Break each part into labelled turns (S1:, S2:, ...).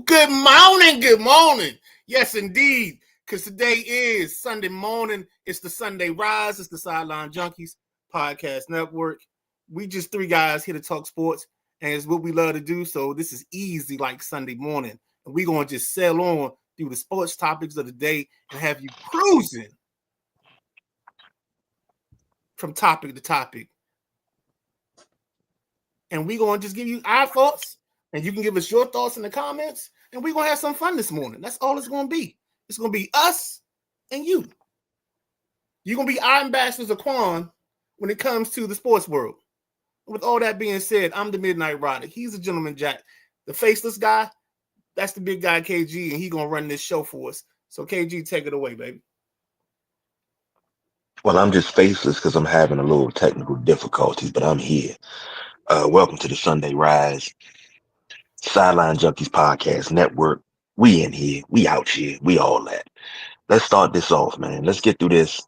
S1: Good morning, good morning. Yes, indeed, because today is Sunday morning. It's the Sunday Rise. It's the Sideline Junkies Podcast Network. We just three guys here to talk sports, and it's what we love to do. So this is easy like Sunday morning. And we're going to just sail on through the sports topics of the day and have you cruising from topic to topic. And we're going to just give you our thoughts, and you can give us your thoughts in the comments, and we're going to have some fun this morning. That's all it's going to be. It's going to be us and you. You're going to be our ambassadors of Quan when it comes to the sports world. With all that being said, I'm the Midnight Rider. He's a gentleman Jack. The faceless guy, that's the big guy KG, and he's going to run this show for us. So KG, take it away, baby.
S2: Well, I'm just faceless because I'm having a little technical difficulties, but I'm here. Welcome to the Sunday Rise Sideline Junkies Podcast Network. We in here. We out here. We all that. Let's start this off, man. Let's get through this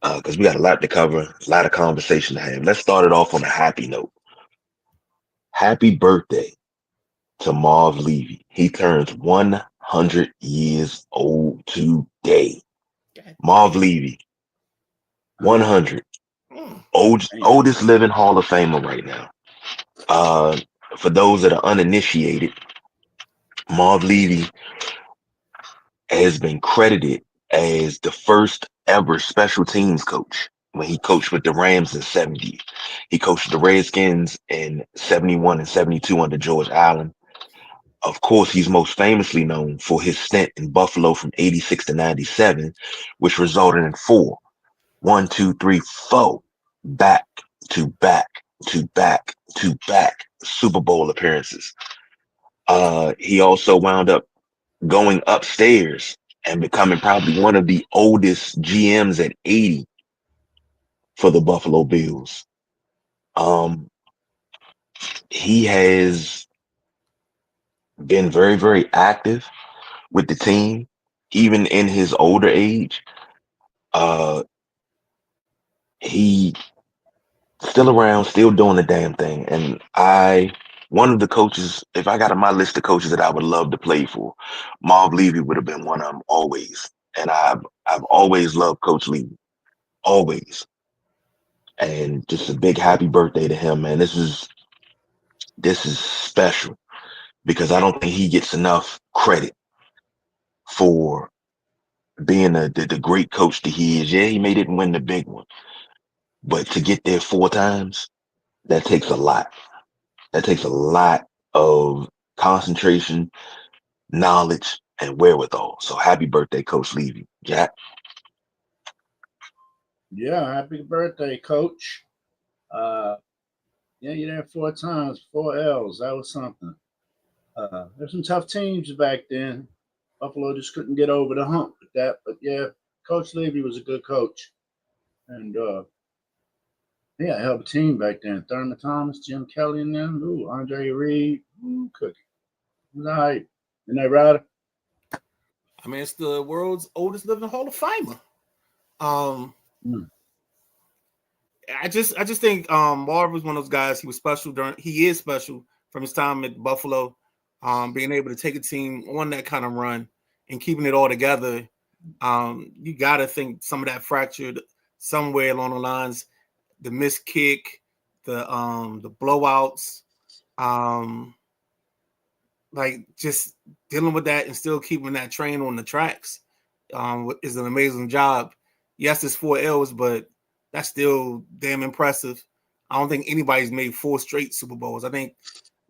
S2: because we got a lot to cover, a lot of conversation to have. Let's start it off on a happy note. Happy birthday to Marv Levy. He turns 100 years old today. Marv Levy, 100. Oldest living Hall of Famer right now. For those that are uninitiated, Marv Levy has been credited as the first ever special teams coach when he coached with the Rams in 70. He coached the Redskins in 71 and 72 under George Allen. Of course, he's most famously known for his stint in Buffalo from 86 to 97, which resulted in four back to back to back to back Super Bowl appearances. He also wound up going upstairs and becoming probably one of the oldest GMs at 80 for the Buffalo Bills. He has been very, very active with the team, even in his older age. He still around, still doing the damn thing. And one of the coaches, if I got on my list of coaches that I would love to play for, Marv Levy would have been one of them always. And I've always loved Coach Levy, always. And just a big happy birthday to him, man. This is special because I don't think he gets enough credit for being the great coach that he is. Yeah, he may didn't win the big one, but to get there 4 times, that takes a lot. That takes a lot of concentration, knowledge, and wherewithal. So happy birthday, Coach Levy. Jack?
S3: Yeah, happy birthday, Coach. Yeah, you're there 4 times, 4 L's. That was something. There's some tough teams back then. Buffalo just couldn't get over the hump with that. But yeah, Coach Levy was a good coach. And yeah, I helped a team back then. Thurman Thomas, Jim Kelly and them. Ooh, Andre Reed. Ooh, Cookie. It was all right. Isn't that right?
S1: I mean, it's the world's oldest living Hall of Famer. I just think Marv was one of those guys. He was special he is special from his time at Buffalo. Being able to take a team on that kind of run and keeping it all together. You got to think some of that fractured somewhere along the lines, the missed kick, the blowouts, like just dealing with that and still keeping that train on the tracks is an amazing job. Yes, it's 4 L's, but that's still damn impressive. I don't think anybody's made 4 straight Super Bowls. I think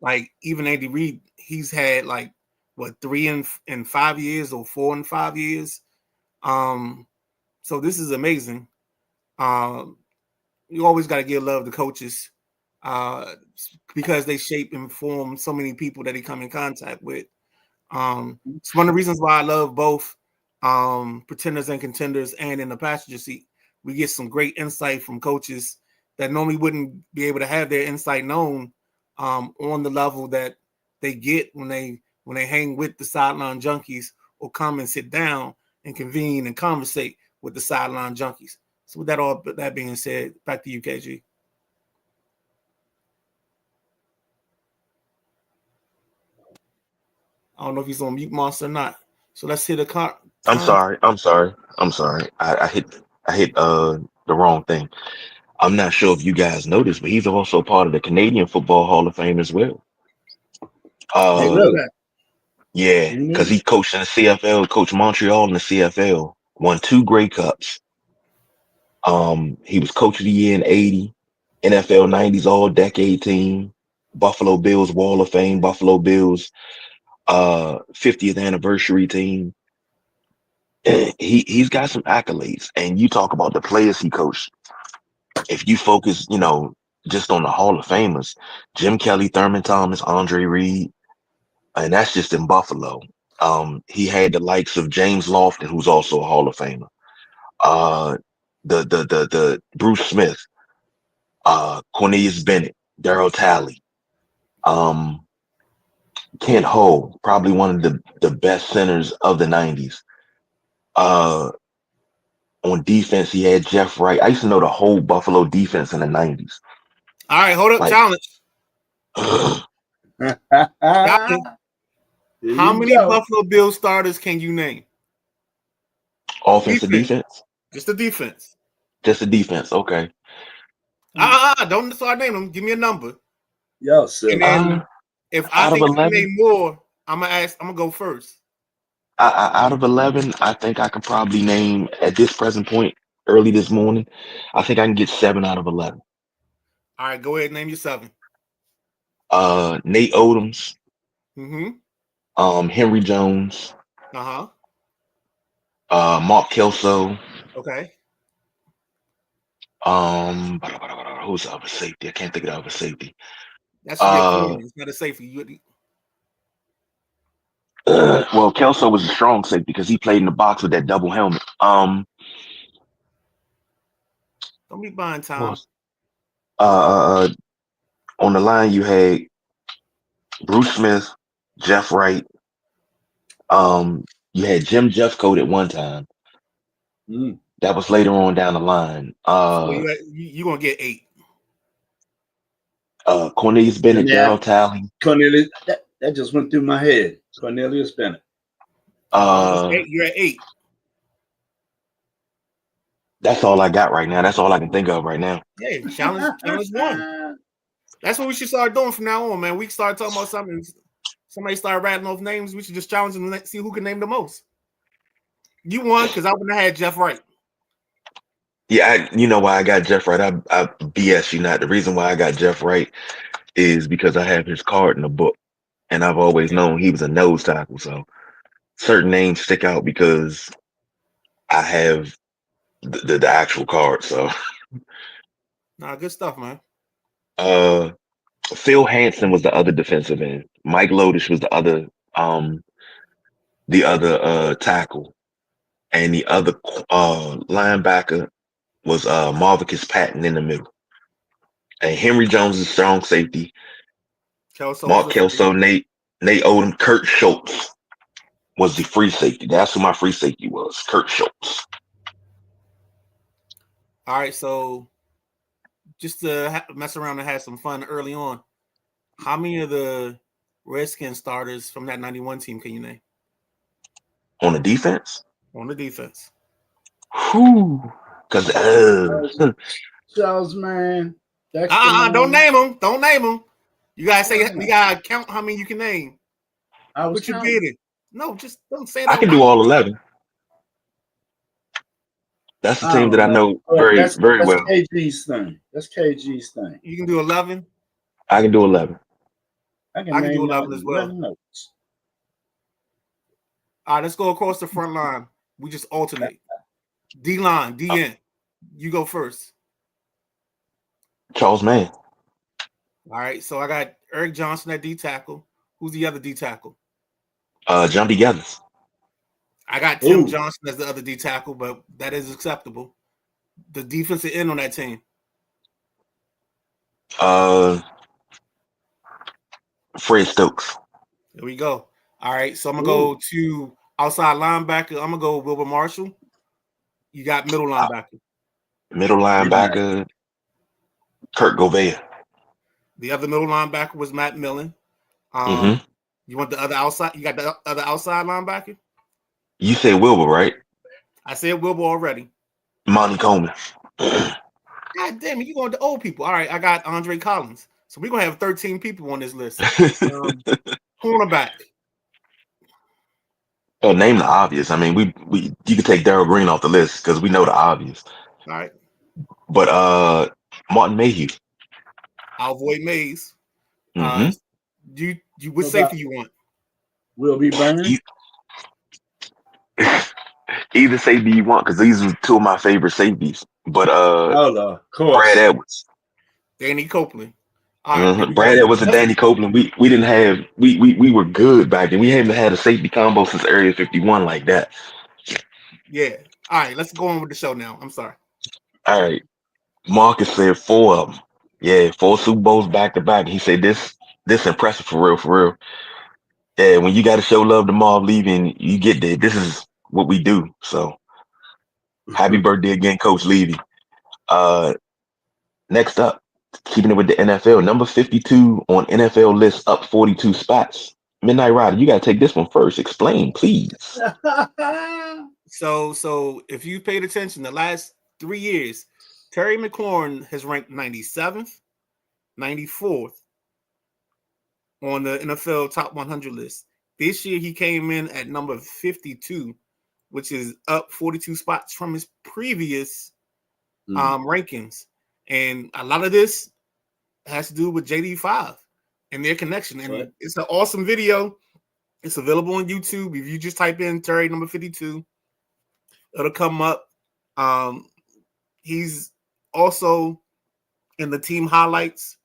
S1: like even Andy Reid, he's had like 3 in 5 years or 4 in 5 years. So this is amazing. You always got to give love to coaches because they shape and form so many people that they come in contact with. It's one of the reasons why I love both Pretenders and Contenders and In the Passenger Seat. We get some great insight from coaches that normally wouldn't be able to have their insight known on the level that they get when they hang with the Sideline Junkies or come and sit down and convene and conversate with the Sideline Junkies. So with that being said, back to you, KG. I don't know if he's on mute monster or not. So let's hit a car.
S2: I'm sorry. I hit the wrong thing. I'm not sure if you guys noticed, but he's also part of the Canadian Football Hall of Fame as well.
S3: Oh, really?
S2: Yeah, because he coached in the CFL, coached Montreal in the CFL, won 2 Grey Cups. He was coach of the year in '80, NFL '90s All Decade Team, Buffalo Bills Wall of Fame, Buffalo Bills 50th anniversary team. He's got some accolades, and you talk about the players he coached. If you focus, just on the Hall of Famers, Jim Kelly, Thurman Thomas, Andre Reed, and that's just in Buffalo. He had the likes of James Lofton, who's also a Hall of Famer. The Bruce Smith, Cornelius Bennett, Darryl Talley, Kent Hull, probably one of the best centers of the '90s. On defense, he had Jeff Wright. I used to know the whole Buffalo defense in the '90s.
S1: All right, hold up, challenge. Challenge. How many Buffalo Bills starters can you name?
S2: Offensive defense?
S1: Just the defense.
S2: Just the defense. Okay.
S1: Don't start naming them. Give me a number.
S3: Yo, so
S1: and then if I think you can name more, I'm gonna go first.
S2: Out of 11, I think I could probably name at this present point, early this morning, I think I can get 7 out of 11.
S1: All right, go ahead, name your 7.
S2: Nate Odoms.
S1: Mm-hmm.
S2: Henry Jones.
S1: Uh-huh.
S2: Mark Kelso.
S1: Okay.
S2: Who's the other safety? I can't think of the other safety.
S1: That's your corner. It's not a safety.
S2: Well, Kelso was a strong safety because he played in the box with that double helmet.
S1: Don't be buying time.
S2: On the line you had Bruce Smith, Jeff Wright. You had Jim Jeffcoat at one time. That was later on down the line.
S1: So you're gonna get 8.
S2: Cornelius Bennett, Darryl Talley.
S3: Cornelius, that just went through my head. Cornelius Bennett.
S1: You're at 8.
S2: That's all I got right now. That's all I can think of right now.
S1: Hey, challenge 1. That's what we should start doing from now on, man. We start talking about something. Somebody start rattling off names. We should just challenge them and see who can name the most. You won because I wouldn't have had Jeff Wright.
S2: Yeah, you know why I got Jeff Wright. I BS you not. The reason why I got Jeff Wright is because I have his card in the book, and I've always known he was a nose tackle. So certain names stick out because I have the actual card. So,
S1: Good stuff, man.
S2: Phil Hansen was the other defensive end. Mike Lodish was the other tackle, and the other linebacker was Marvicus Patton in the middle. And Henry Jones is strong safety. Mark Kelso, Nate Odom, Kurt Schultz was the free safety. That's who my free safety was, Kurt Schultz.
S1: All right, so just to mess around and have some fun early on, how many of the Redskins starters from that 91 team can you name?
S2: On the defense?
S1: On the defense.
S2: Whew. Because
S3: Charles, man.
S1: Don't name them. Don't name them. You gotta say we gotta count how many you can name. What you bidding? No, just don't say that.
S2: I can do all 11. That's the team that I know very well.
S3: KG's thing. That's KG's thing.
S1: You can do 11.
S2: I can do 11.
S3: I can
S1: do 11 as well.
S3: Notes.
S1: All right, let's go across the front line. We just alternate. D-line, DN. You go first.
S2: Charles Mann.
S1: All right, so I got Eric Johnson at D tackle. Who's the other D tackle?
S2: John D. Gathers.
S1: I got Tim Johnson as the other D tackle, but that is acceptable. The defensive end on that team.
S2: Fred Stokes.
S1: There we go. All right, so I'm gonna go to outside linebacker. I'm gonna go Wilbur Marshall. You got middle linebacker.
S2: Middle linebacker, Kurt Gouveia.
S1: The other middle linebacker was Matt Millen. You want the other outside? You got the other outside linebacker?
S2: You said Wilbur, right?
S1: I said Wilbur already.
S2: Monty Coleman.
S1: God damn it, you going to old people. All right, I got Andre Collins. So we're going to have 13 people on this list. Cornerback.
S2: Oh, name the obvious. I mean, we you could take Darryl Green off the list because we know the obvious.
S1: All right.
S2: But Martin Mayhew.
S1: I'll avoid Mays.
S2: Mm-hmm.
S1: You what safety you want?
S3: Wilby Burns.
S2: Either safety you want, because these are two of my favorite safeties. But
S3: of course.
S2: Brad Edwards.
S1: Danny Copeland. All right,
S2: Brad Edwards and Danny Copeland. We didn't have we were good back then. We haven't had a safety combo since Area 51 like that.
S1: Yeah. All right, let's go on with the show now. I'm sorry.
S2: All right. Marcus said 4 of them. Yeah, 4 Super Bowls back to back. He said this impressive for real. Yeah, when you got to show love to Marv Levy and you get there, this is what we do. So happy birthday again, Coach Levy. Next up, keeping it with the NFL, number 52 on NFL list, up 42 spots. Midnight Rider, you got to take this one first. Explain, please.
S1: So if you paid attention, the last 3 years, Terry McLaurin has ranked 97th, 94th on the NFL top 100 list. This year, he came in at number 52, which is up 42 spots from his previous rankings. And a lot of this has to do with JD5 and their connection. And It's an awesome video. It's available on YouTube. If you just type in Terry number 52, it'll come up. He's also in the team highlights.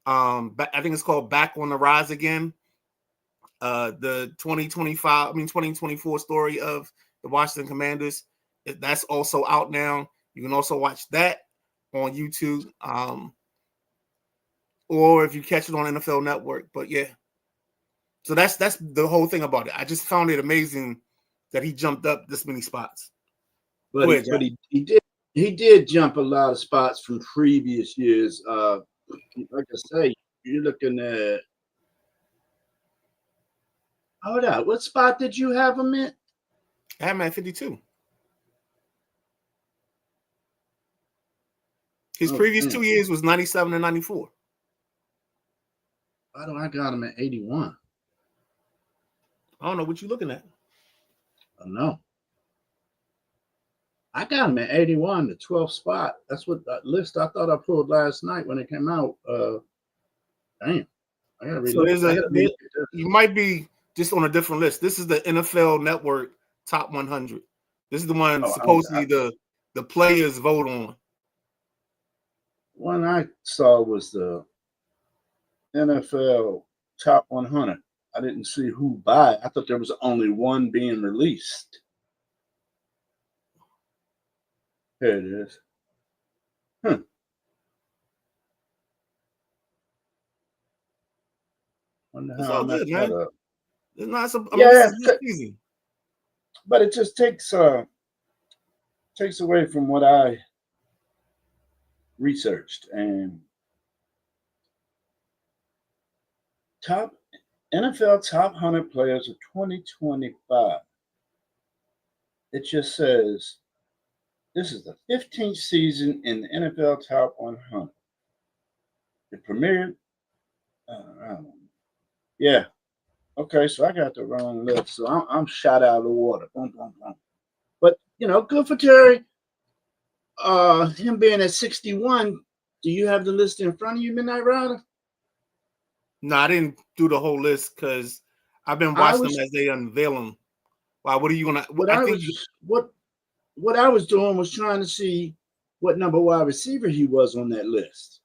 S1: I think it's called Back on the Rise Again. The 2024 story of the Washington Commanders. That's also out now. You can also watch that on YouTube. Or if you catch it on NFL Network. But yeah. So that's the whole thing about it. I just found it amazing that he jumped up this many spots.
S3: But he did jump a lot of spots from previous years. Like I say, you're looking at. Hold on. What spot did you have him in?
S1: I have him at 52. His previous 2 years was 97 and 94.
S3: Why do I got him at 81?
S1: I don't know what you're looking at.
S3: I don't know. I got him at 81, the 12th spot. That's what that list I thought I pulled last night when it came out. Damn. I gotta read it.
S1: You might be just on a different list. This is the NFL Network Top 100. This is the one supposedly the players vote on.
S3: One I saw was the NFL Top 100. I didn't see who by. I thought there was only one being released. Here it is. Wonder
S1: It's
S3: how
S1: all
S3: I messed
S1: good, man.
S3: that up.
S1: It's not so,
S3: It's
S1: easy.
S3: But it just takes away from what I researched. And top NFL top 100 players of 2025. It just says this is the 15th season in the NFL Top 100. It premiered. Yeah. Okay, so I got the wrong list. So I'm shot out of the water. Boom, boom, boom. But, good for Terry. Him being at 61, do you have the list in front of you, Midnight Rider?
S1: No, I didn't do the whole list because I've been watching them as they unveil them. Wow, what are you gonna?
S3: What I was doing was trying to see what number wide receiver he was on that list.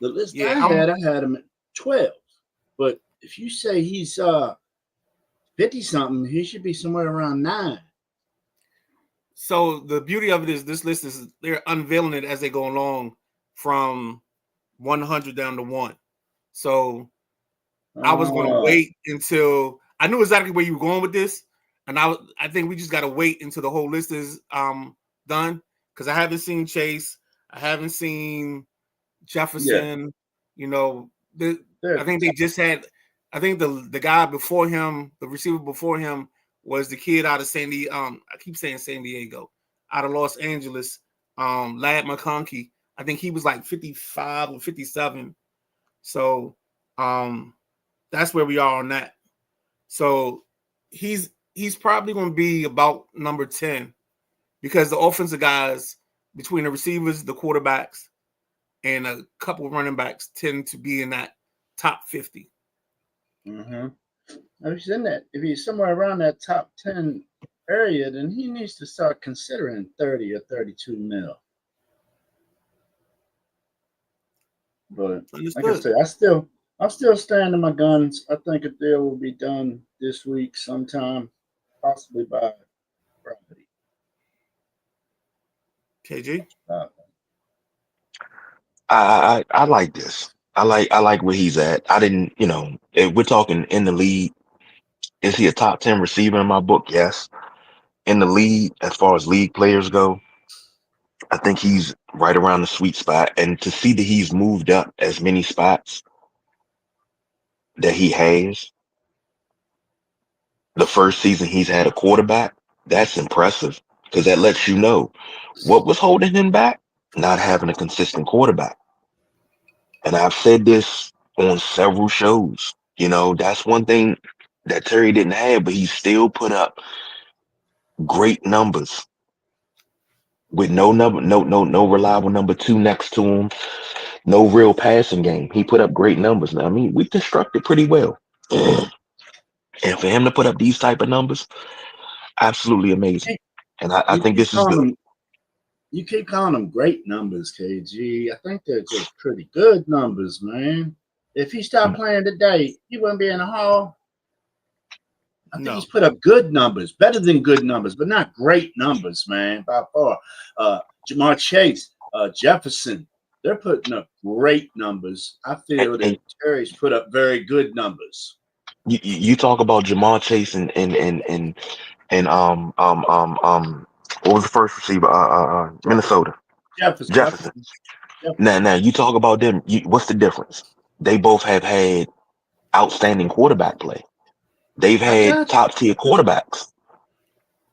S3: The list I had him at 12. But if you say he's 50 something, he should be somewhere around 9.
S1: So the beauty of it is this list is they're unveiling it as they go along from 100 down to 1. So I was going to wait until I knew exactly where you were going with this, and I think we just got to wait until the whole list is done because I haven't seen Chase, I haven't seen Jefferson. I think they just had I think the guy before him, the receiver before him, was the kid out of San Diego. I keep saying San Diego, out of Los Angeles. Ladd McConkey. I think he was like 55 or 57. So that's where we are on that. So he's probably going to be about number 10 because the offensive guys between the receivers, the quarterbacks, and a couple of running backs tend to be in that top 50.
S3: Mm-hmm. If he's somewhere around that top 10 area, then he needs to start considering 30 or 32 mil. But
S1: Understood.
S3: like I said, I'm still standing my guns. I think a deal will be done this week sometime, possibly by Friday.
S1: KG?
S2: I like this. I like where he's at. I didn't, if we're talking in the league, is he a top 10 receiver in my book? Yes. In the league, as far as league players go, I think he's right around the sweet spot. And to see that he's moved up as many spots that he has, the first season he's had a quarterback, that's impressive because that lets you know what was holding him back, not having a consistent quarterback. And I've said this on several shows. That's one thing that Terry didn't have, but he still put up great numbers with no reliable number 2 next to him, no real passing game. He put up great numbers. Now, I mean, we constructed pretty well. And for him to put up these type of numbers, absolutely amazing. And I think this is good.
S3: You keep calling them great numbers, KG. I think they're just pretty good numbers, man. If he stopped playing today, he wouldn't be in the Hall. I think he's put up good numbers, better than good numbers, but not great numbers, man, by far. Ja'Marr Chase, Jefferson, they're putting up great numbers. I feel that Terry's put up very good numbers.
S2: You talk about Ja'Marr Chase and what was the first receiver? Minnesota. Jefferson. Now you talk about them. What's the difference? They both have had outstanding quarterback play. They've had top tier quarterbacks.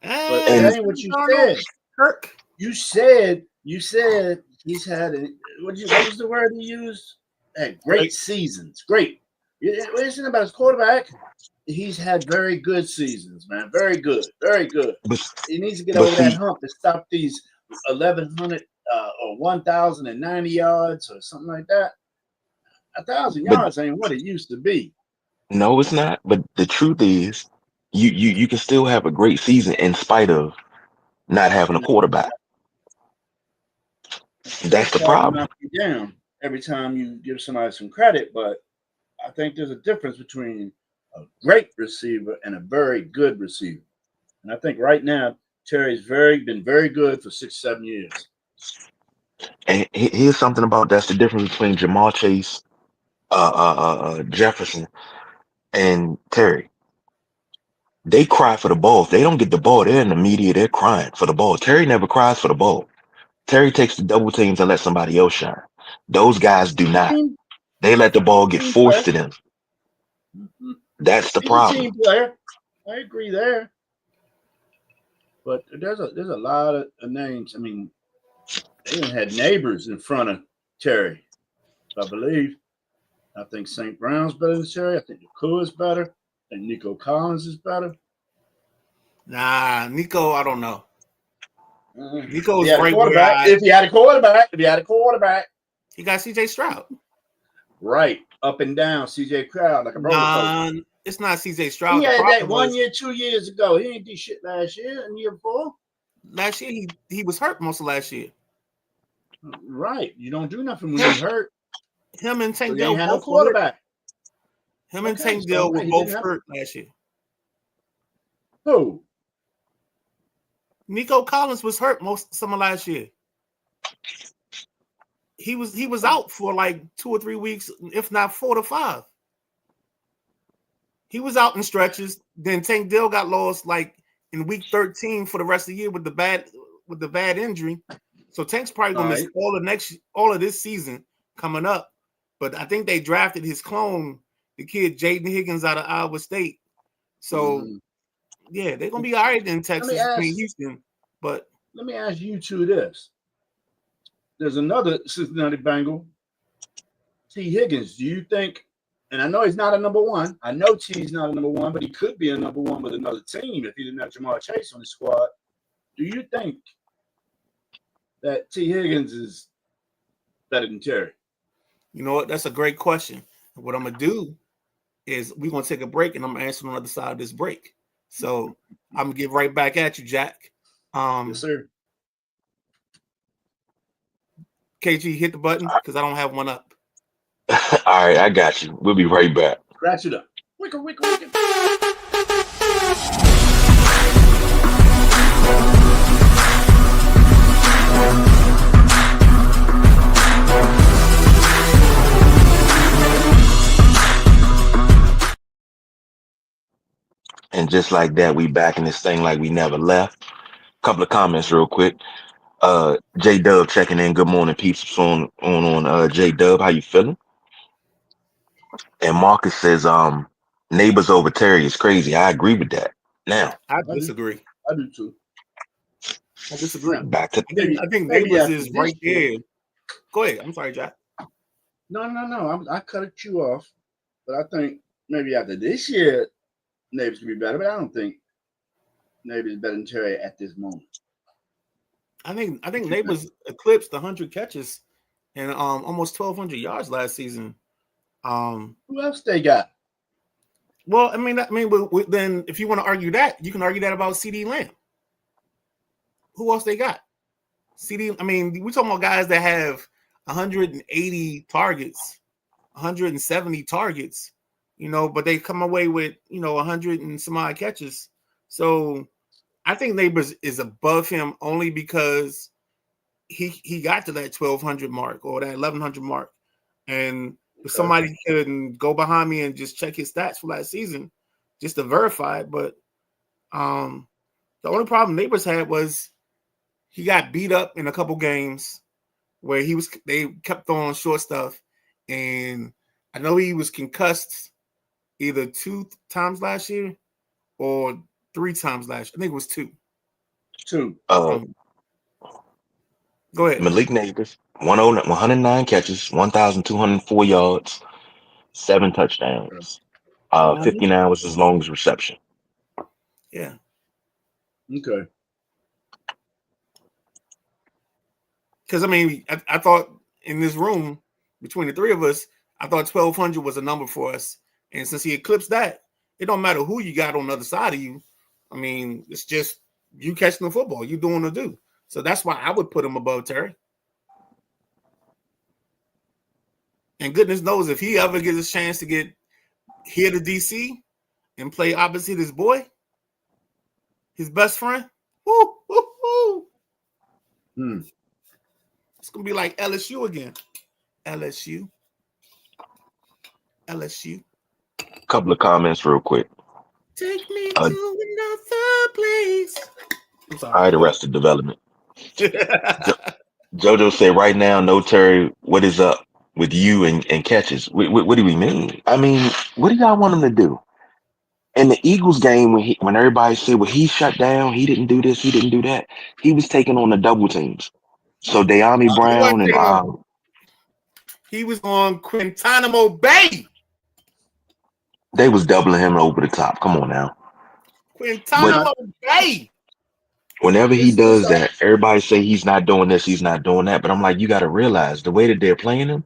S3: But that ain't what you said.
S1: Kirk.
S3: You said he's had what was the word he used? Had great seasons. Great. Listen about his quarterback. He's had very good seasons, man. Very good. Very good. He needs to get over that hump to stop these 1,100 or 1,090 yards or something like that. 1,000 yards ain't what it used to be.
S2: No, it's not. But the truth is, you can still have a great season in spite of not having a quarterback. That's the problem.
S3: Knock you down every time you give somebody some credit, but I think there's a difference between a great receiver and a very good receiver. And I think right now Terry's been very good for 6-7 years.
S2: And here's something about that's the difference between Ja'Marr Chase, Jefferson, and Terry. They cry for the ball. If they don't get the ball, they're in the media. They're crying for the ball. Terry never cries for the ball. Terry takes the double teams and let somebody else shine. Those guys do not. They let the ball get forced to them. That's the problem.
S3: Team player. I agree there. But there's a lot of names. I mean, they even had neighbors in front of Terry, I believe. I think St. Brown's better than Terry. I think Nakua is better. I think Nico Collins is better.
S1: Nah, Nico, I don't know.
S3: Nico is right where if he had a quarterback. He
S1: got CJ Stroud.
S3: Right. Up and down CJ Stroud like a roller coaster.
S1: It's not CJ Stroud.
S3: He had that 1 year, 2 years ago. He ain't do shit last year and year before.
S1: Last year he was hurt most of last year.
S3: Right. You don't do nothing when you're hurt.
S1: Him and Tank Dell
S3: both quarterback.
S1: Him and Tank Dell were both hurt last year.
S3: Who?
S1: Nico Collins was hurt some of last year. He was out for like 2 or 3 weeks, if not 4 to 5. He was out in stretches. Then Tank Dell got lost like in week 13 for the rest of the year with the bad injury. So Tank's probably gonna miss all of this season coming up. But I think they drafted his clone the kid Jaden Higgins out of Iowa State. So yeah, they're gonna be all right in Texas. Houston. But
S3: let me ask you two this. There's another Cincinnati Bengal, T. Higgins. Do you think, and I know he's not a number one. I know T's not a number one, but he could be a number one with another team if he didn't have Jamar Chase on the squad. Do you think that T. Higgins is better than Terry?
S1: You know what? That's a great question. What I'm gonna do is we're gonna take a break, and I'm gonna answer on the other side of this break. So I'm gonna get right back at you, Jack.
S3: Yes, sir.
S1: KG, hit the button because I don't have one up.
S2: All right, I got you. We'll be right back.
S3: Scratch it up. Wicker, wicker, wicker.
S2: And just like that, we back in this thing like we never left. Couple of comments real quick. J Dub checking in. Good morning, peeps. On J Dub, how you feeling? And Marcus says, neighbors over Terry is crazy. I agree with that. Now,
S1: I disagree.
S3: I do too.
S1: I disagree.
S2: Back to
S1: I think neighbors is right there. Go ahead. I'm sorry, Jack.
S3: No. I cut you off, but I think maybe after this year, neighbors can be better. But I don't think neighbors is better than Terry at this moment.
S1: I think neighbors eclipsed 100 catches and almost 1,200 yards last season.
S3: Who else they got?
S1: Well, I mean, then if you want to argue that, you can argue that about CeeDee Lamb. Who else they got? CeeDee. I mean, we're talking about guys that have 180 targets, 170 targets, but they come away with 100 and some odd catches. So I think Neighbors is above him only because he got to that 1,200 mark or that 1,100 mark, and if somebody can go behind me and just check his stats for last season, just to verify it. But the only problem Neighbors had was he got beat up in a couple games where they kept throwing short stuff, and I know he was concussed either 2 times last year or 3 times last year. I think it was 2. Go ahead.
S2: Malik Neighbors, 109 catches, 1,204 yards, 7 touchdowns. 59 was his longest reception.
S1: Yeah.
S3: Okay.
S1: Because, I mean, I thought in this room, between the three of us, I thought 1,200 was a number for us. And since he eclipsed that, it don't matter who you got on the other side of you. I mean, it's just you catching the football. You doing the do. So that's why I would put him above Terry. And goodness knows if he ever gets a chance to get here to DC and play opposite his boy, his best friend, it's going to be like LSU again. LSU.
S2: Couple of comments real quick.
S1: Take me to another place. I'm sorry.
S2: All right, Arrested Development. JoJo said right now, no Terry, what is up with you and catches? What do we mean? I mean, what do y'all want him to do? In the Eagles game, when everybody said, well, he shut down, he didn't do this, he didn't do that, he was taking on the double teams. So De'Ami Brown and
S1: he was on Guantanamo Bay.
S2: They was doubling him over the top. Come on now.
S1: Guantanamo Bay.
S2: Whenever he does that, everybody say he's not doing this, he's not doing that. But I'm like, you got to realize the way that they're playing him,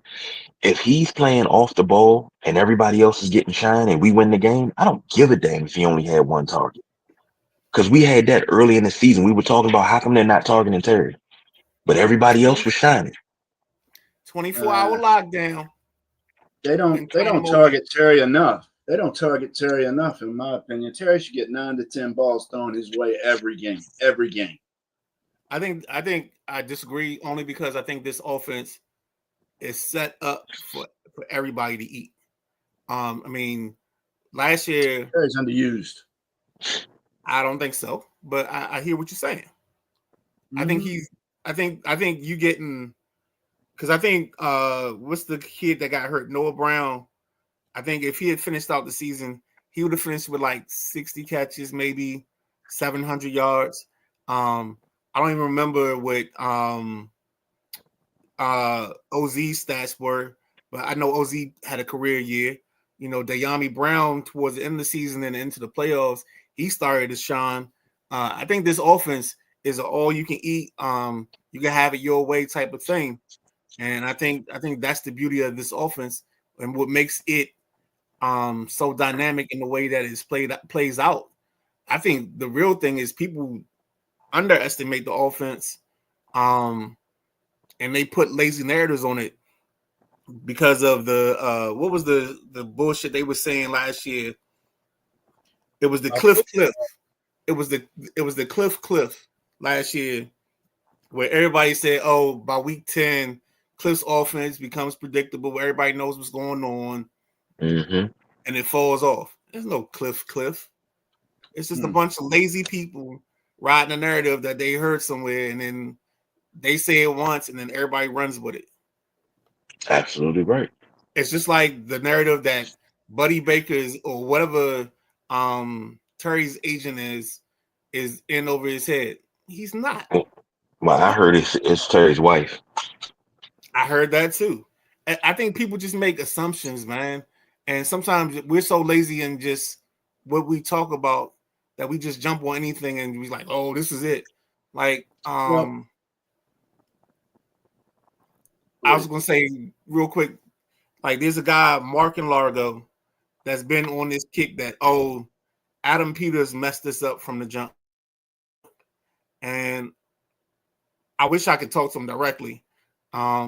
S2: if he's playing off the ball and everybody else is getting shine and we win the game, I don't give a damn if he only had 1 target. Because we had that early in the season. We were talking about how come they're not targeting Terry. But everybody else was shining.
S1: 24-hour lockdown.
S3: They don't target Terry enough. They don't target Terry enough, in my opinion. Terry should get 9 to 10 balls thrown his way every game. Every game.
S1: I think I disagree only because I think this offense is set up for everybody to eat. I mean, last year
S3: Terry's underused.
S1: I don't think so, but I hear what you're saying. I think you getting, because I think what's the kid that got hurt? Noah Brown. I think if he had finished out the season, he would have finished with like 60 catches, maybe 700 yards. I don't even remember what OZ's stats were, but I know OZ had a career year. You know, Dayami Brown towards the end of the season and into the playoffs, he started to shine. I think this offense is an all you can eat, you can have it your way type of thing. And I think that's the beauty of this offense and what makes it so dynamic in the way that it's plays out. I think the real thing is people underestimate the offense, and they put lazy narratives on it because of the what was the bullshit they were saying last year. It was the cliff. It was the cliff last year, where everybody said, "Oh, by week 10, Cliff's offense becomes predictable. Where everybody knows what's going on, and it falls off." There's no cliff. It's just a bunch of lazy people riding a narrative that they heard somewhere, and then they say it once, and then everybody runs with it.
S2: Absolutely right.
S1: It's just like the narrative that Buddy Baker is, or whatever Terry's agent is in over his head. He's not.
S2: Well, I heard it's Terry's wife.
S1: I heard that too. I think people just make assumptions, man. And sometimes we're so lazy in just what we talk about that we just jump on anything and we're like, oh, this is it. Like, I was gonna say real quick, like there's a guy, Mark and Largo, that's been on this kick that, oh, Adam Peters messed this up from the jump. And I wish I could talk to him directly. I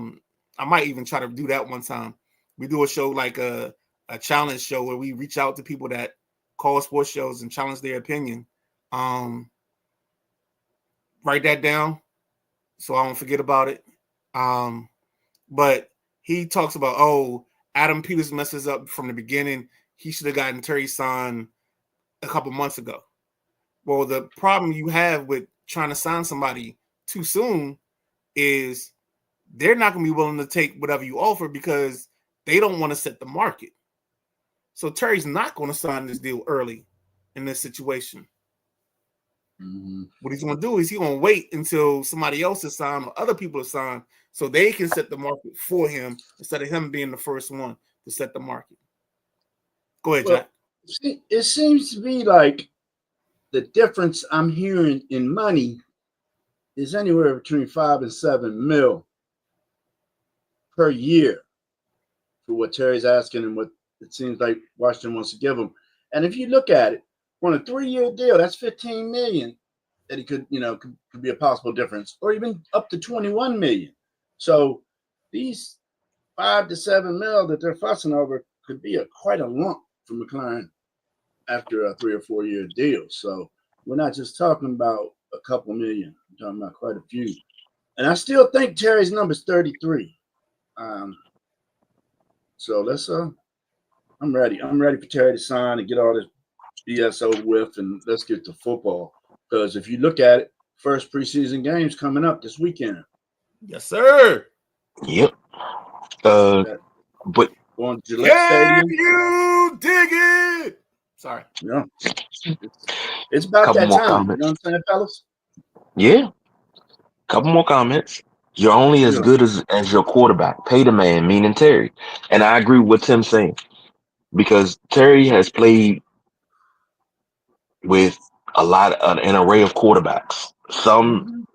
S1: might even try to do that one time. We do a show like a challenge show where we reach out to people that call sports shows and challenge their opinion. Write that down so I don't forget about it. But he talks about, oh, Adam Peters messes up from the beginning. He should have gotten Terry signed a couple months ago. Well, the problem you have with trying to sign somebody too soon is they're not going to be willing to take whatever you offer because they don't want to set the market. So Terry's not going to sign this deal early in this situation. What he's going to do is he's going to wait until somebody else is signed or other people are signed so they can set the market for him instead of him being the first one to set the market. Go ahead, Jack.
S3: It seems to be like the difference I'm hearing in money is anywhere between 5 and 7 mil per year for what Terry's asking and what it seems like Washington wants to give him. And if you look at it, on a 3-year deal, that's $15 million that he could be a possible difference, or even up to $21 million. So these 5 to 7 mil that they're fussing over could be quite a lump for McLaurin after a 3 or 4 year deal. So we're not just talking about a couple million. We're talking about quite a few. And I still think Terry's number is 33. So let's I'm ready. I'm ready for Terry to sign and get all this BS over with, and let's get to football. Because if you look at it, first preseason games coming up this weekend.
S1: Yes, sir.
S2: Yep. But
S3: going to Gillette Stadium.
S1: You dig it? Sorry.
S3: Yeah. It's about that time.
S2: Comments.
S3: You know what I'm saying, fellas?
S2: Yeah. Couple more comments. You're only as good as your quarterback. Pay the man, meaning Terry. And I agree with what Tim's saying. Because Terry has played with an array of quarterbacks. Some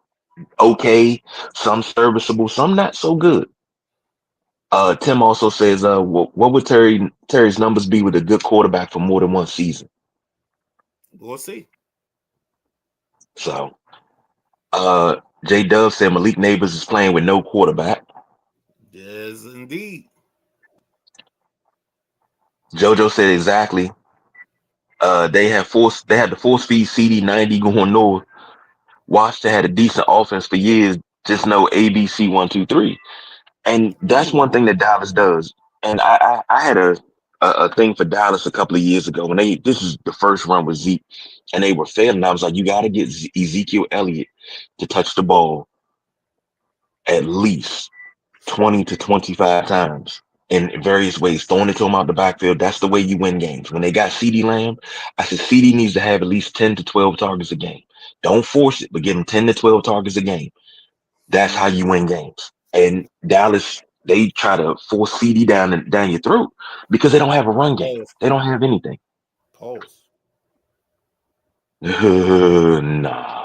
S2: okay, some serviceable, some not so good. Tim also says, what would Terry's numbers be with a good quarterback for more than one season?
S1: We'll see.
S2: So, J Dub said Malik Neighbors is playing with no quarterback.
S1: Yes, indeed.
S2: JoJo said exactly. They had the force feed CD90 going north. Washington had a decent offense for years. Just know ABC 1, 2, 3, and that's one thing that Dallas does. And I had a thing for Dallas a couple of years ago when this is the first run with Zeke, and they were failing. I was like, you got to get Ezekiel Elliott to touch the ball at least 20 to 25 times. in various ways, throwing it to him out the backfield. That's the way you win games. When they got CeeDee Lamb, I said CeeDee needs to have at least 10 to 12 targets a game. Don't force it, but give him 10 to 12 targets a game. That's how you win games. And Dallas, they try to force CeeDee down your throat because they don't have a run game. They don't have anything.
S1: Pause.
S2: Nah.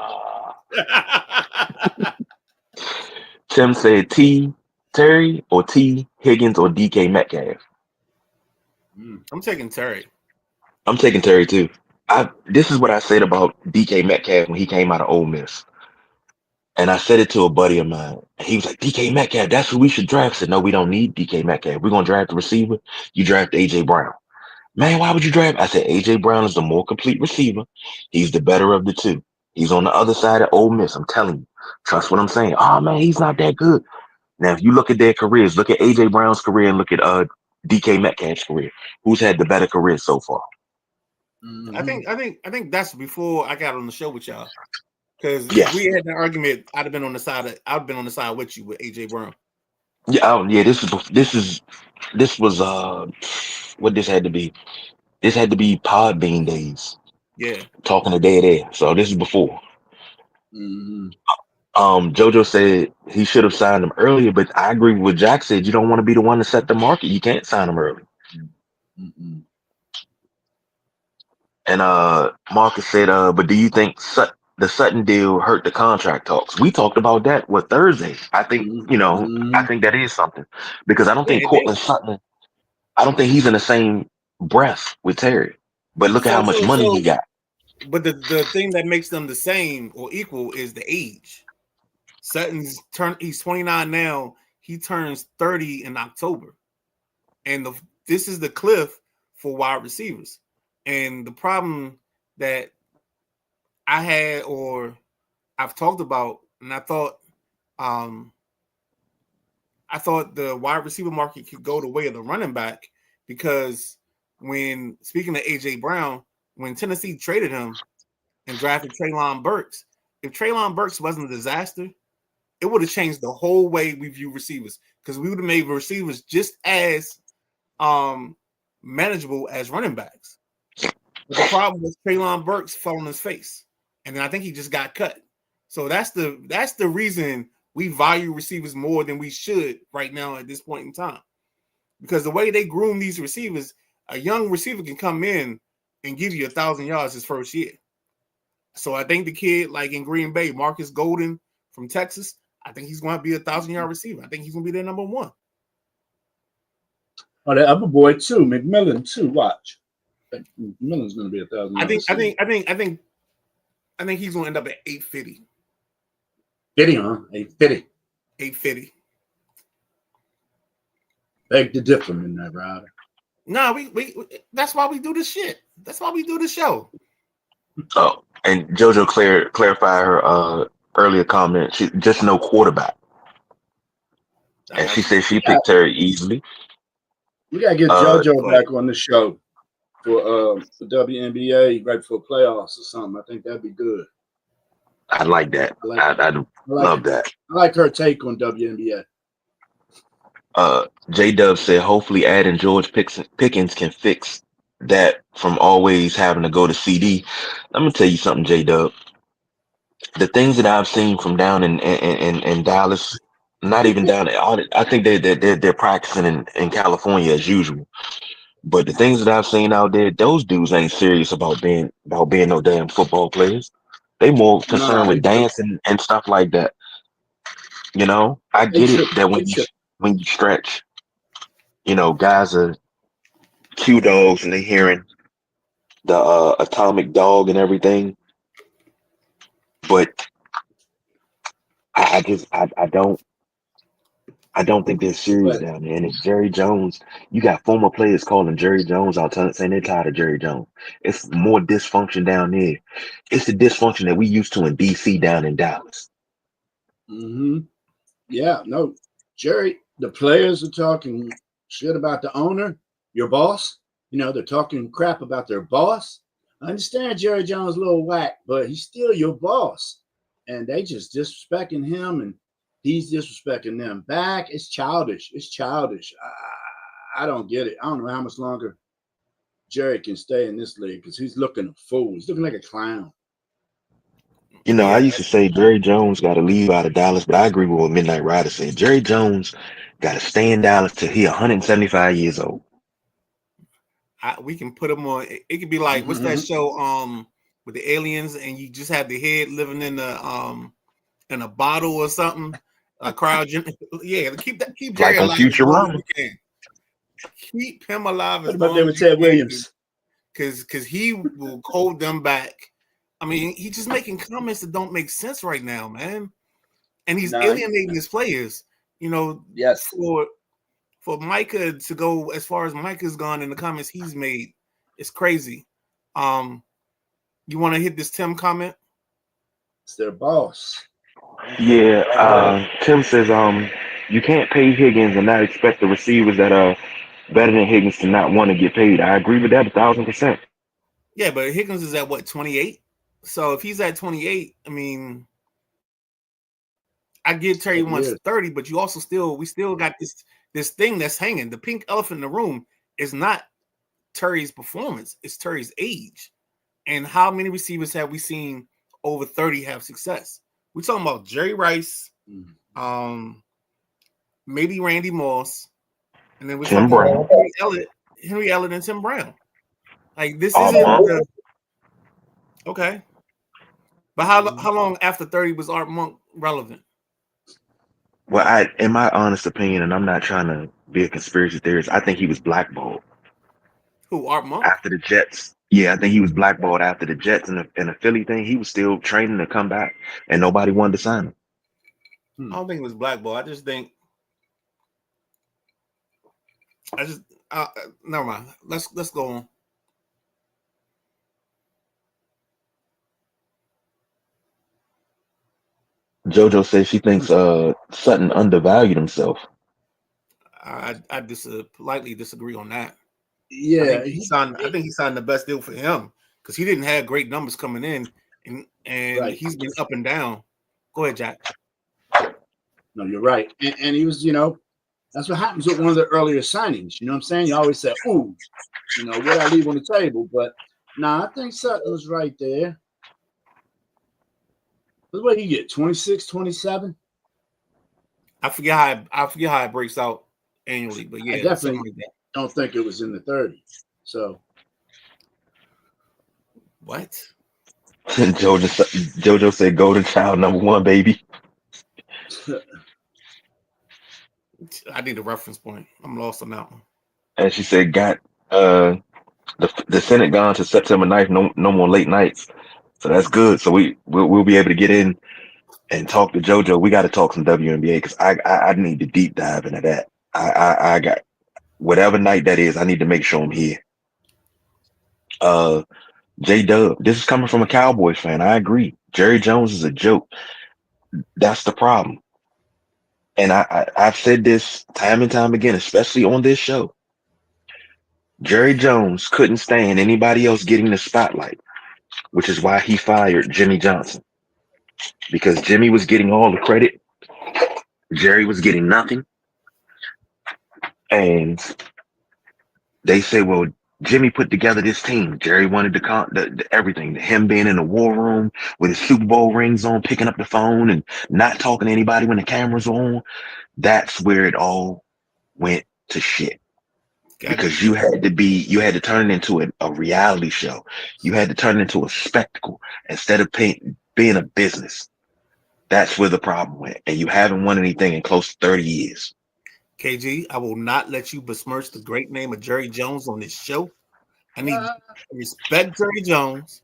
S2: Tim said T Terry or T Higgins or DK Metcalf.
S1: I'm taking Terry.
S2: I'm taking Terry too. This is what I said about DK Metcalf when he came out of Ole Miss. And I said it to a buddy of mine. And he was like, DK Metcalf, that's who we should draft. I said, no, we don't need DK Metcalf. We're going to draft the receiver. You draft A.J. Brown. Man, why would you draft? I said, A.J. Brown is the more complete receiver. He's the better of the two. He's on the other side of Ole Miss. I'm telling you. Trust what I'm saying. Oh, man, he's not that good. Now, if you look at their careers, look at A.J. Brown's career and look at DK Metcalf's career. Who's had the better career so far?
S1: I think that's before I got on the show with y'all. Because
S2: Yes.
S1: we had an argument, I'd been on the side with you with AJ Brown.
S2: Yeah, this was what this had to be. This had to be Podbean days.
S1: Yeah.
S2: Talking to Dead Air. So this is before. JoJo said he should have signed him earlier, but I agree with what Jack said. You don't want to be the one to set the market. You can't sign him early. And Marcus said, but do you think the Sutton deal hurt the contract talks? We talked about that Thursday. I think I think that is something because I don't think Cortland Sutton. I don't think he's in the same breath with Terry. But look at how much money he got.
S1: But the thing that makes them the same or equal is the age. Sutton's he's 29 now. He turns 30 in October. And this is the cliff for wide receivers. And the problem that I had or I've talked about, and I thought the wide receiver market could go the way of the running back because when speaking of AJ Brown, when Tennessee traded him and drafted Treylon Burks, if Treylon Burks wasn't a disaster, it would have changed the whole way we view receivers because we would have made receivers just as manageable as running backs. But the problem was Treylon Burks fell on his face, and then I think he just got cut. So that's the reason we value receivers more than we should right now at this point in time. Because the way they groom these receivers, a young receiver can come in and give you 1,000 yards his first year. So I think the kid, like in Green Bay, Marcus Golden from Texas, I think he's going to be a 1,000-yard receiver. I think he's going to be their number one.
S3: Oh, that other boy too, McMillan too. Watch, McMillan's going to be 1,000.
S1: I think he's going to end up at 850.
S3: 850.
S1: 850.
S3: Beg to differ in that, Ryder.
S1: No, we that's why we do this shit. That's why we do the show.
S2: Oh, and JoJo clarified her earlier comment. She just no quarterback, and she said she picked Terry easily.
S3: We gotta get JoJo back on the show for WNBA right before playoffs or something. I think that'd be good.
S2: I like that. I love that.
S3: I like her take on WNBA.
S2: J-Dub said, hopefully adding George Pickens can fix that from always having to go to CD. Let me tell you something, J-Dub. The things that I've seen from down in Dallas, not even down there, I think they're practicing in California as usual. But the things that I've seen out there, those dudes ain't serious about being no damn football players. They more concerned with dancing and stuff like that. You know, I get it that when you stretch, you know, guys are Q dogs and they hearing the Atomic Dog and everything. But I don't think they're serious down there. And it's Jerry Jones. You got former players calling Jerry Jones out saying they're tired of Jerry Jones. It's more dysfunction down there. It's the dysfunction that we used to in DC down in Dallas.
S3: Yeah, no, Jerry, the players are talking shit about the owner, your boss. You know, they're talking crap about their boss. I understand Jerry Jones is a little whack, but he's still your boss. And they just disrespecting him and he's disrespecting them back. It's childish. I don't get it. I don't know how much longer Jerry can stay in this league because he's looking a fool. He's looking like a clown.
S2: You know, I
S1: Yeah,
S2: used to say Jerry Jones got to leave out of Dallas, but I agree with what Midnight Rider said. Jerry Jones got to stay in Dallas till he 175 years old.
S1: we can put him on. It could be like what's that show? With the aliens, and you just have the head living in a bottle or something. Cryogen. Yeah, keep Jerry
S2: Like on
S1: alive as long as
S2: Futurama.
S1: we can. Keep him alive
S3: What
S1: as
S3: about
S1: long
S3: there
S1: as
S3: with Ted Williams?
S1: because he will hold them back. I mean, he's just making comments that don't make sense right now, man. And he's alienating his players. You know,
S3: Yes.
S1: For Micah to go as far as Micah's gone in the comments he's made, it's crazy. You want to hit this Tim comment?
S3: It's their boss.
S2: Yeah, Tim says you can't pay Higgins and not expect the receivers that are better than Higgins to not want to get paid. I agree with that 1,000%.
S1: Yeah, but Higgins is at what, 28? So if he's at 28, I mean, I get Terry wants 30, but you also we still got this thing that's hanging. The pink elephant in the room is not Terry's performance, it's Terry's age. And how many receivers have we seen over 30 have success? We're talking about Jerry Rice, maybe Randy Moss, and then we're
S2: Tim
S1: talking
S2: Brown.
S1: about Henry Ellett, and Tim Brown. Like this isn't okay. But how long after 30 was Art Monk relevant?
S2: Well, in my honest opinion, and I'm not trying to be a conspiracy theorist, I think he was blackballed.
S1: Who, Art Monk?
S2: After the Jets. Yeah, I think he was blackballed after the Jets and the Philly thing. He was still training to come back, and nobody wanted to sign him.
S1: I don't think it was blackball. I just think never mind. Let's go on.
S2: JoJo says she thinks Sutton undervalued himself.
S1: I politely disagree on that.
S3: Yeah,
S1: I think he signed the best deal for him because he didn't have great numbers coming in, and he's been up and down. Go ahead, Jack.
S3: No, you're right, and he was, that's what happens with one of the earlier signings. You know what I'm saying? You always say, "Ooh, what I leave on the table," but I think Sutton was right there. What did he get? 26, 27?
S1: I forget how it breaks out annually, but yeah,
S3: I definitely don't think it was in the 30s. So
S1: what?
S2: JoJo said golden child #1, baby.
S1: I need a reference point. I'm lost on that one.
S2: And she said got the Senate gone to September 9th, no more late nights. So that's good. So we'll be able to get in and talk to JoJo. We got to talk some WNBA because I need to deep dive into that. I got whatever night that is. I need to make sure I'm here. J-Dub, this is coming from a Cowboys fan. I agree. Jerry Jones is a joke. That's the problem. And I've said this time and time again, especially on this show. Jerry Jones couldn't stand anybody else getting the spotlight, which is why he fired Jimmy Johnson. Because Jimmy was getting all the credit. Jerry was getting nothing. And they say, well, Jimmy put together this team. Jerry wanted the everything. Him being in the war room with his Super Bowl rings on, picking up the phone and not talking to anybody when the cameras are on. That's where it all went to shit. Because you had to turn it into a reality show. You had to turn it into a spectacle instead of being a business. That's where the problem went. And you haven't won anything in close to 30 years.
S1: KG, I will not let you besmirch the great name of Jerry Jones on this show. I need to respect Jerry Jones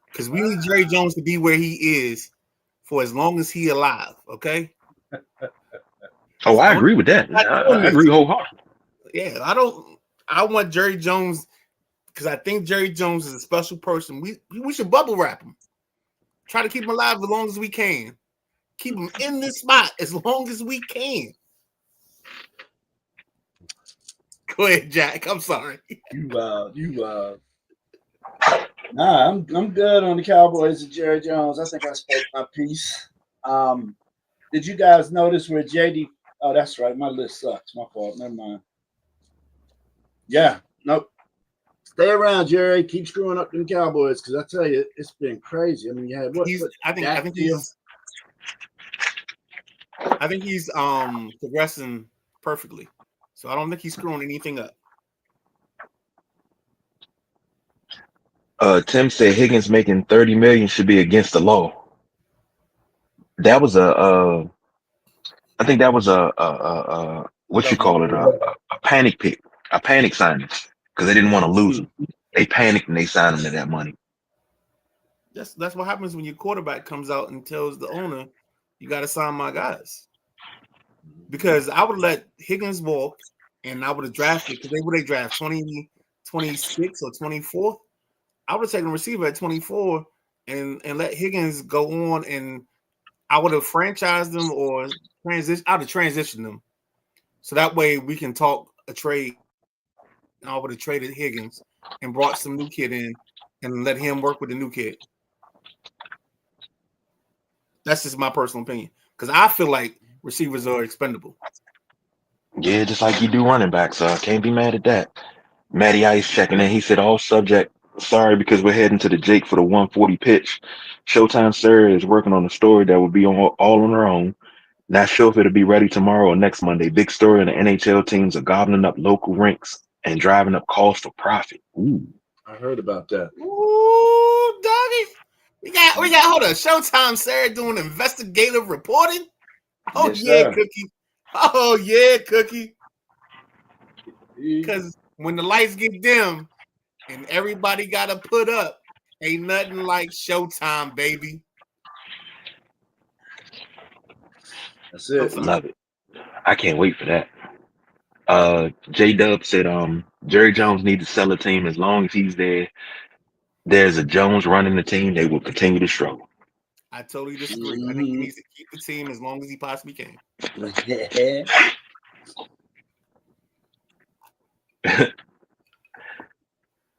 S1: because we need Jerry Jones to be where he is for as long as he's alive, okay?
S2: Oh, I agree with that. I agree wholeheartedly.
S1: Yeah, I want Jerry Jones because I think Jerry Jones is a special person. We should bubble wrap him. Try to keep him alive as long as we can. Keep him in this spot as long as we can. Go ahead, Jack. I'm sorry.
S3: Nah, I'm good on the Cowboys and Jerry Jones. I think I spoke my piece. Did you guys notice where JD? Oh, that's right. My list sucks. My fault. Never mind. Yeah, nope. Stay around, Jerry. Keep screwing up them Cowboys because I tell you, it's been crazy. I mean, you had what?
S1: I think he's progressing perfectly. So I don't think he's screwing anything up.
S2: Tim said Higgins making $30 million should be against the law. That was I think that was what you call it, a panic pick, a panic signing, because they didn't want to lose him. They panicked and they signed him to that money.
S1: That's what happens when your quarterback comes out and tells the owner, "You got to sign my guys." Because I would let Higgins walk, and I would have drafted because they draft 26 or 24. I would have taken a receiver at 24 and let Higgins go on, and I would have franchised them or transition. I would have transitioned them, so that way we can talk a trade. I would have traded Higgins and brought some new kid in and let him work with the new kid. That's just my personal opinion because I feel like receivers are expendable.
S2: Yeah, just like you do running backs. So I can't be mad at that. Matty Ice checking in. He said, all subject. Sorry, because we're heading to the Jake for the 140 pitch. Showtime Sarah is working on a story that will be all on her own. Not sure if it'll be ready tomorrow or next Monday. Big story in the NHL teams are gobbling up local rinks and driving up costs for profit. Ooh.
S3: I heard about that.
S1: Ooh, doggy. We got hold on. Showtime Sarah doing investigative reporting. Oh
S3: Yes,
S1: yeah,
S3: sir.
S1: Cookie. Oh yeah, Cookie. Because when the lights get dim and everybody gotta put up, ain't nothing like Showtime, baby.
S3: That's it.
S2: Love it. I can't wait for that. J Dub said Jerry Jones needs to sell a team. As long as he's there, there's a Jones running the team, they will continue to struggle.
S1: I totally disagree. I think he needs to keep the team as long as he possibly can.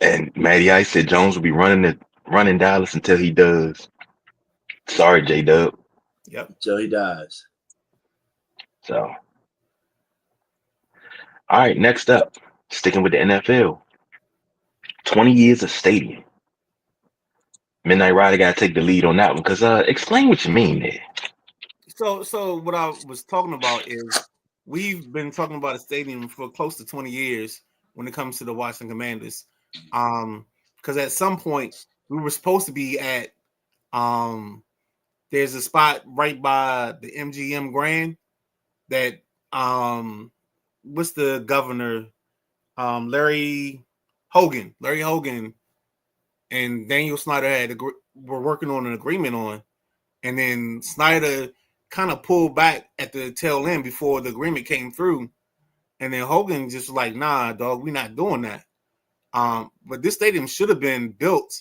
S2: And Matty Ice said Jones will be running Dallas until he does. Sorry, J Dub.
S1: Yep.
S3: Until he dies.
S2: So, all right, next up, sticking with the NFL. 20 years of stadium. Midnight Rider got to take the lead on that one because explain what you mean there.
S1: So what I was talking about is we've been talking about a stadium for close to 20 years when it comes to the Washington Commanders. Because at some point we were supposed to be at there's a spot right by the MGM Grand that what's the governor? Larry Hogan and Daniel Snyder were working on an agreement on, and then Snyder kind of pulled back at the tail end before the agreement came through, and then Hogan just like, nah, dog, we're not doing that. But this stadium should have been built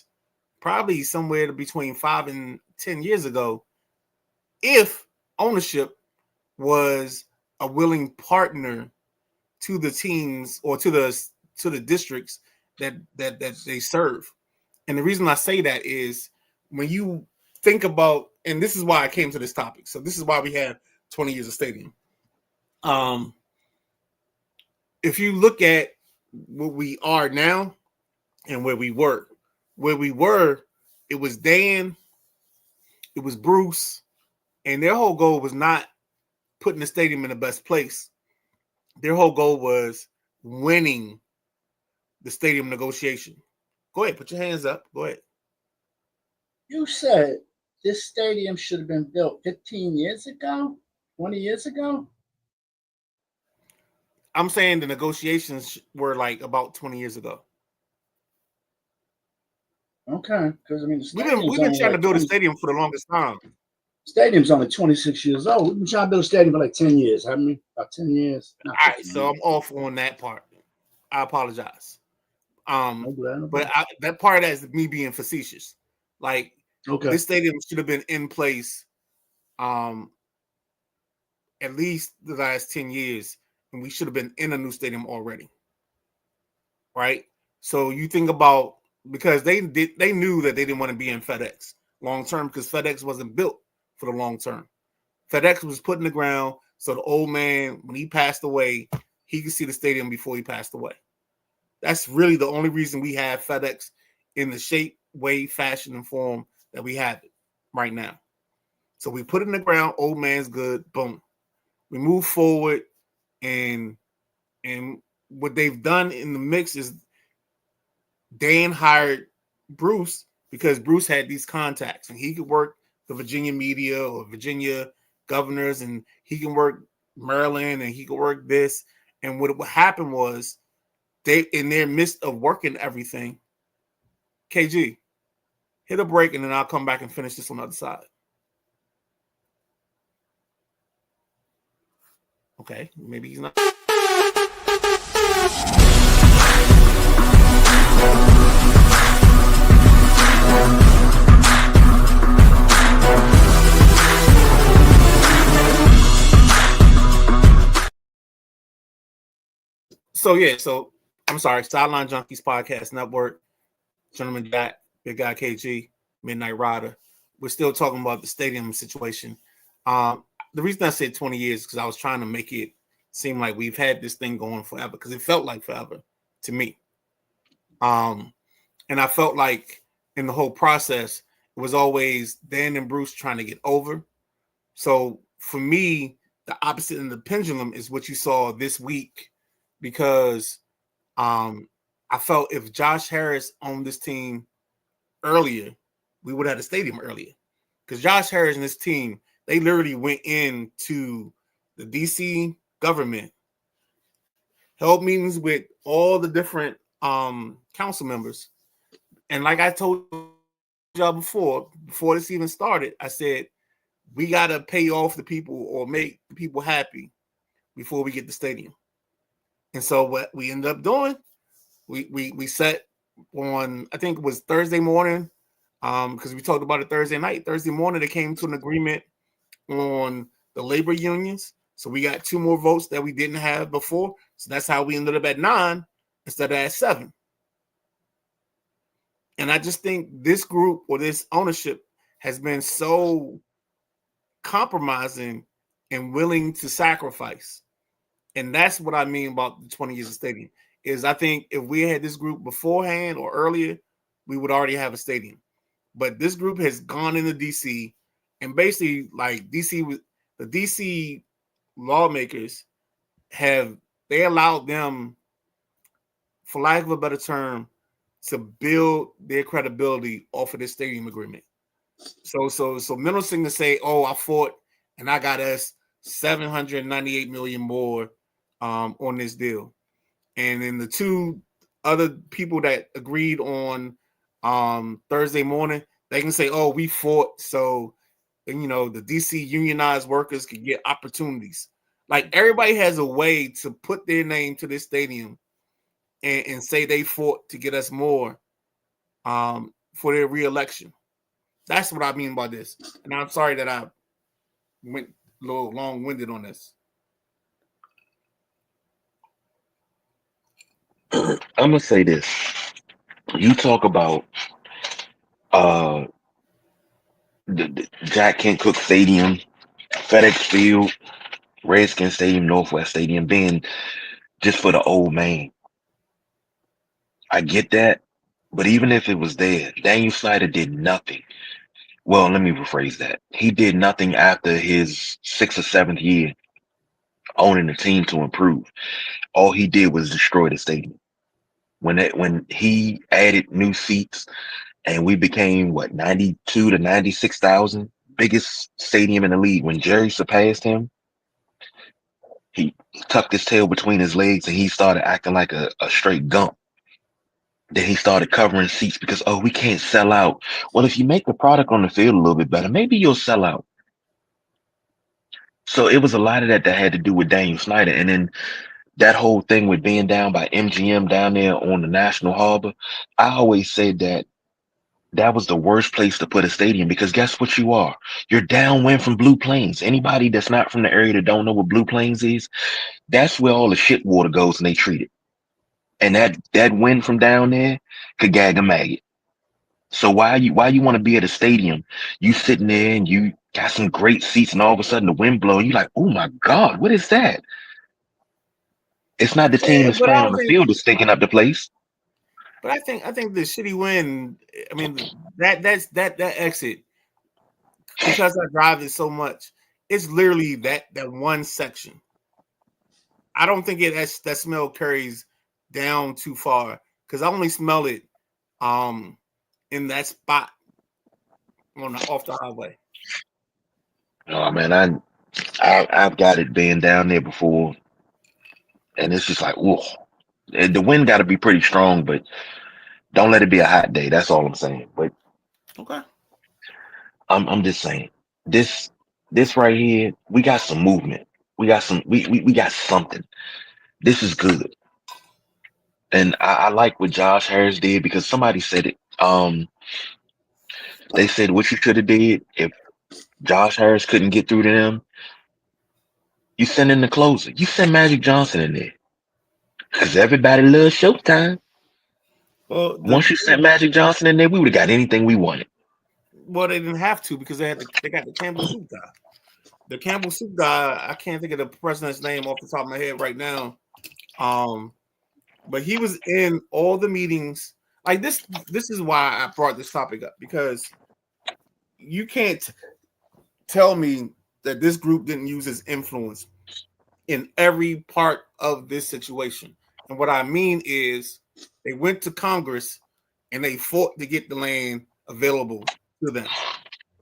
S1: probably somewhere between 5 and 10 years ago if ownership was a willing partner to the teams or to the districts that they serve. And the reason I say that is when you think about, and this is why I came to this topic. So this is why we have 20 years of stadium. If you look at what we are now and where we were, it was Dan, it was Bruce, and their whole goal was not putting the stadium in the best place. Their whole goal was winning the stadium negotiation. Go ahead, put your hands up. Go ahead.
S3: You said this stadium should have been built 15 years ago, 20 years ago?
S1: I'm saying the negotiations were like about 20 years ago.
S3: Okay, because I mean,
S1: we've been trying to build a stadium for the longest time.
S3: Stadium's only 26 years old. We've been trying to build a stadium for like 10 years, haven't we? About 10 years.
S1: All right, so I'm off on that part. I apologize. But that part of that is me being facetious. Like, this stadium should have been in place at least the last 10 years, and we should have been in a new stadium already. Right? So you think about, because they knew that they didn't want to be in FedEx long term because FedEx wasn't built for the long term. FedEx was put in the ground so the old man, when he passed away, he could see the stadium before he passed away. That's really the only reason we have FedEx in the shape, way, fashion, and form that we have it right now. So we put it in the ground, old man's good, boom. We move forward, and what they've done in the mix is Dan hired Bruce because Bruce had these contacts and he could work the Virginia media or Virginia governors, and he can work Maryland, and he could work this. And what happened was, they, in their midst of working everything, KG, hit a break, and then I'll come back and finish this on the other side. Okay, maybe he's not. So I'm sorry, Sideline Junkies Podcast Network, Gentleman Jack, Big Guy KG, Midnight Rider. We're still talking about the stadium situation. The reason I said 20 years is because I was trying to make it seem like we've had this thing going forever, because it felt like forever to me. And I felt like in the whole process, it was always Dan and Bruce trying to get over. So for me, the opposite end of the pendulum is what you saw this week, because I felt if Josh Harris owned this team earlier, we would have had a stadium earlier. Because Josh Harris and his team, they literally went into the DC government, held meetings with all the different council members. And like I told y'all before this even started, I said, we got to pay off the people or make the people happy before we get the stadium. And so what we ended up doing, we set on, I think it was Thursday morning, because we talked about it Thursday night. Thursday morning, they came to an agreement on the labor unions. So we got 2 more votes that we didn't have before. So that's how we ended up at 9 instead of at 7. And I just think this group or this ownership has been so compromising and willing to sacrifice. And that's what I mean about the 20 years of stadium, is I think if we had this group beforehand or earlier, we would already have a stadium. But this group has gone into DC, and basically, like, the DC lawmakers they allowed them, for lack of a better term, to build their credibility off of this stadium agreement. So Mendelsohn to say, oh, I fought and I got us $798 million more on this deal. And then the 2 other people that agreed on Thursday morning, they can say, oh, we fought so, the DC unionized workers could get opportunities. Like, everybody has a way to put their name to this stadium and say they fought to get us more for their reelection. That's what I mean by this. And I'm sorry that I went a little long-winded on this.
S2: I'm gonna say this. You talk about the Jack Kent Cooke Stadium, FedEx Field, Redskins Stadium, Northwest Stadium being just for the old man. I get that, but even if it was there, Daniel Snyder did nothing. Well, let me rephrase that. He did nothing after his 6th or 7th year owning the team to improve. All he did was destroy the stadium. When he added new seats and we became 92 to 96,000, biggest stadium in the league. When Jerry surpassed him, he tucked his tail between his legs and he started acting like a straight gump. Then he started covering seats because, oh, we can't sell out. Well, if you make the product on the field a little bit better, maybe you'll sell out. So it was a lot of that had to do with Daniel Snyder. And then that whole thing with being down by MGM down there on the National Harbor, I always said that was the worst place to put a stadium, because guess what you are? You're downwind from Blue Plains. Anybody that's not from the area that don't know what Blue Plains is, that's where all the shit water goes and they treat it. And that wind from down there could gag a maggot. So why you want to be at a stadium? You sitting there and you got some great seats, and all of a sudden the wind blows. You like, oh my God, what is that? It's not the team that's
S1: but I
S2: playing on
S1: don't
S2: the
S1: think.
S2: field that's stinking up the place.
S1: But I think the shitty win. I mean that exit, because I drive it so much. It's literally that one section. I don't think that smell carries down too far because I only smell it in that spot off the highway.
S2: Oh man, I've got it being down there before, and it's just like, whoa. The wind got to be pretty strong, but don't let it be a hot day. That's all I'm saying. But
S1: Okay.
S2: I'm just saying this right here, we got some movement. We got we got something. This is good. And I like what Josh Harris did because somebody said it. They said what you should have did if Josh Harris couldn't get through to them, you send in the closer. You send Magic Johnson in there. Because everybody loves Showtime.
S1: Well,
S2: Once you sent Magic Johnson in there, we would have got anything we wanted.
S1: Well, they didn't have to because they got the Campbell Soup guy. The Campbell Soup guy, I can't think of the president's name off the top of my head right now. But he was in all the meetings. Like this is why I brought this topic up, because you can't tell me that this group didn't use its influence in every part of this situation. And what I mean is they went to Congress and they fought to get the land available to them.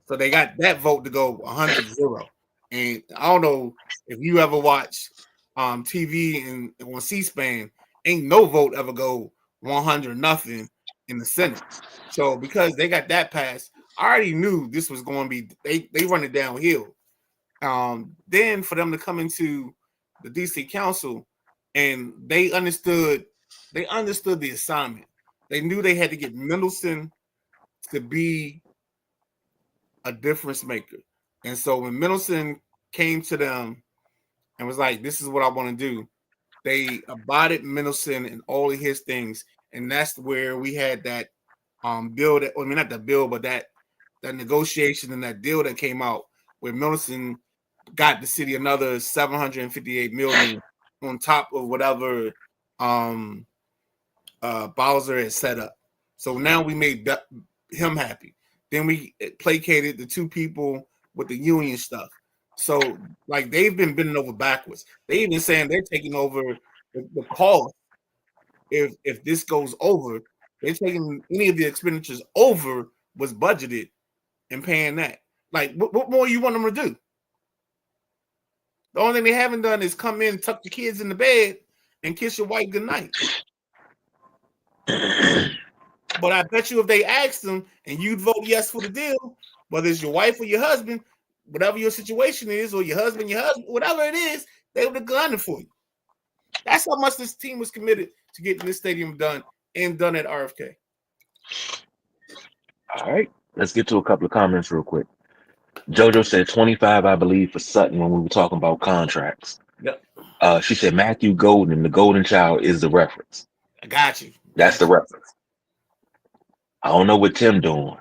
S1: So they got that vote to go 100-0. And I don't know if you ever watch TV and on C-SPAN, ain't no vote ever go 100-0 in the Senate. So because they got that passed, I already knew this was going to be they run it downhill. Then for them to come into the DC Council and they understood the assignment. They knew they had to get Mendelson to be a difference maker. And so when Mendelson came to them and was like, this is what I want to do, they abided Mendelson and all of his things. And that's where we had that bill that, I mean, not the bill, but that negotiation and that deal that came out where Mendelson got the city another $758 million on top of whatever Bowser had set up. So now we made him happy. Then we placated the two people with the union stuff. So like they've been bending over backwards. They even saying they're taking over the cost. If this goes over, they're taking any of the expenditures over was budgeted and paying that. Like what more you want them to do? The only thing they haven't done is come in, tuck the kids in the bed, and kiss your wife goodnight. But I bet you if they asked them and you'd vote yes for the deal, whether it's your wife or your husband, whatever your situation is, or your husband, whatever it is, they would have done it for you. That's how much this team was committed to getting this stadium done and done at RFK.
S2: All right. Let's get to a couple of comments real quick. JoJo said 25, I believe, for Sutton when we were talking about contracts.
S1: Yep.
S2: She said Matthew Golden, the Golden Child, is the reference.
S1: I got you.
S2: That's the reference. I don't know what Tim doing.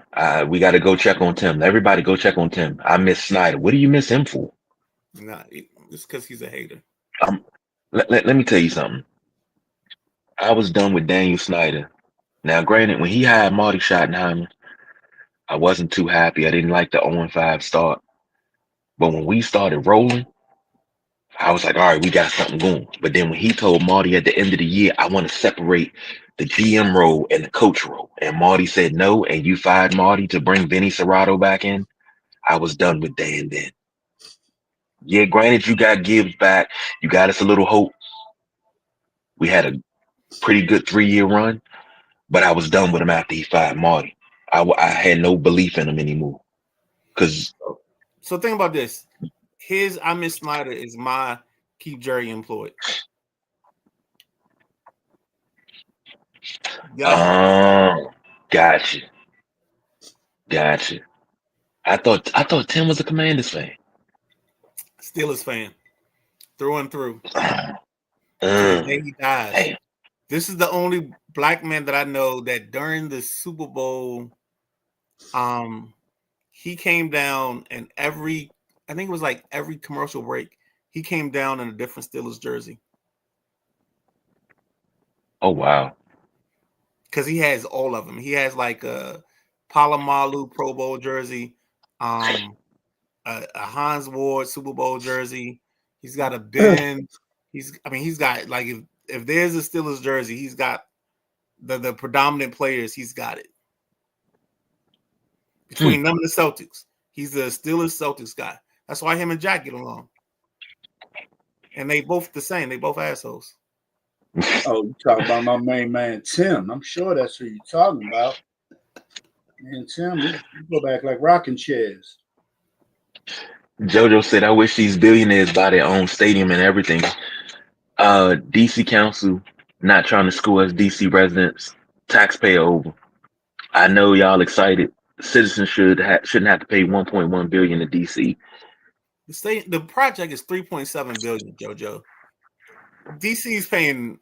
S2: We got to go check on Tim. Everybody go check on Tim. I miss Snyder. What do you miss him for?
S1: Nah, it's because he's a hater.
S2: Let me tell you something. I was done with Daniel Snyder. Now, granted, when he hired Marty Schottenheimer, I wasn't too happy. I didn't like the 0-5 start. But when we started rolling, I was like, all right, we got something going. But then when he told Marty at the end of the year, I want to separate the GM role and the coach role, and Marty said no, and you fired Marty to bring Vinny Serrato back in, I was done with Dan then. Yeah, granted, you got Gibbs back. You got us a little hope. We had a pretty good 3-year run, but I was done with him after he fired Marty. I had no belief in him anymore.
S1: So think about this. His I Miss Snyder is my keep Jerry employed.
S2: Gotcha. I thought Tim was a Commanders fan.
S1: Steelers fan, through and through. The day he dies. Hey. This is the only black man that I know that during the Super Bowl, he came down and I think it was like every commercial break, he came down in a different Steelers jersey.
S2: Oh wow.
S1: Because he has all of them. He has like a Palomalu Pro Bowl jersey, a Hans Ward Super Bowl jersey. He's got a Ben. He's got like if there's a Steelers jersey, he's got the predominant players. He's got it. Between them and the Celtics, he's the Steelers Celtics guy. That's why him and Jack get along. And they both the same. They both assholes.
S3: Oh, you talking about my main man Tim? I'm sure that's who you're talking about. Man, Tim, we go back like rocking chairs.
S2: JoJo said, "I wish these billionaires buy their own stadium and everything." DC Council not trying to screw us DC residents, taxpayer over. I know y'all excited. Citizens shouldn't have to pay 1.1 billion to DC.
S1: The project is 3.7 billion, JoJo. DC is paying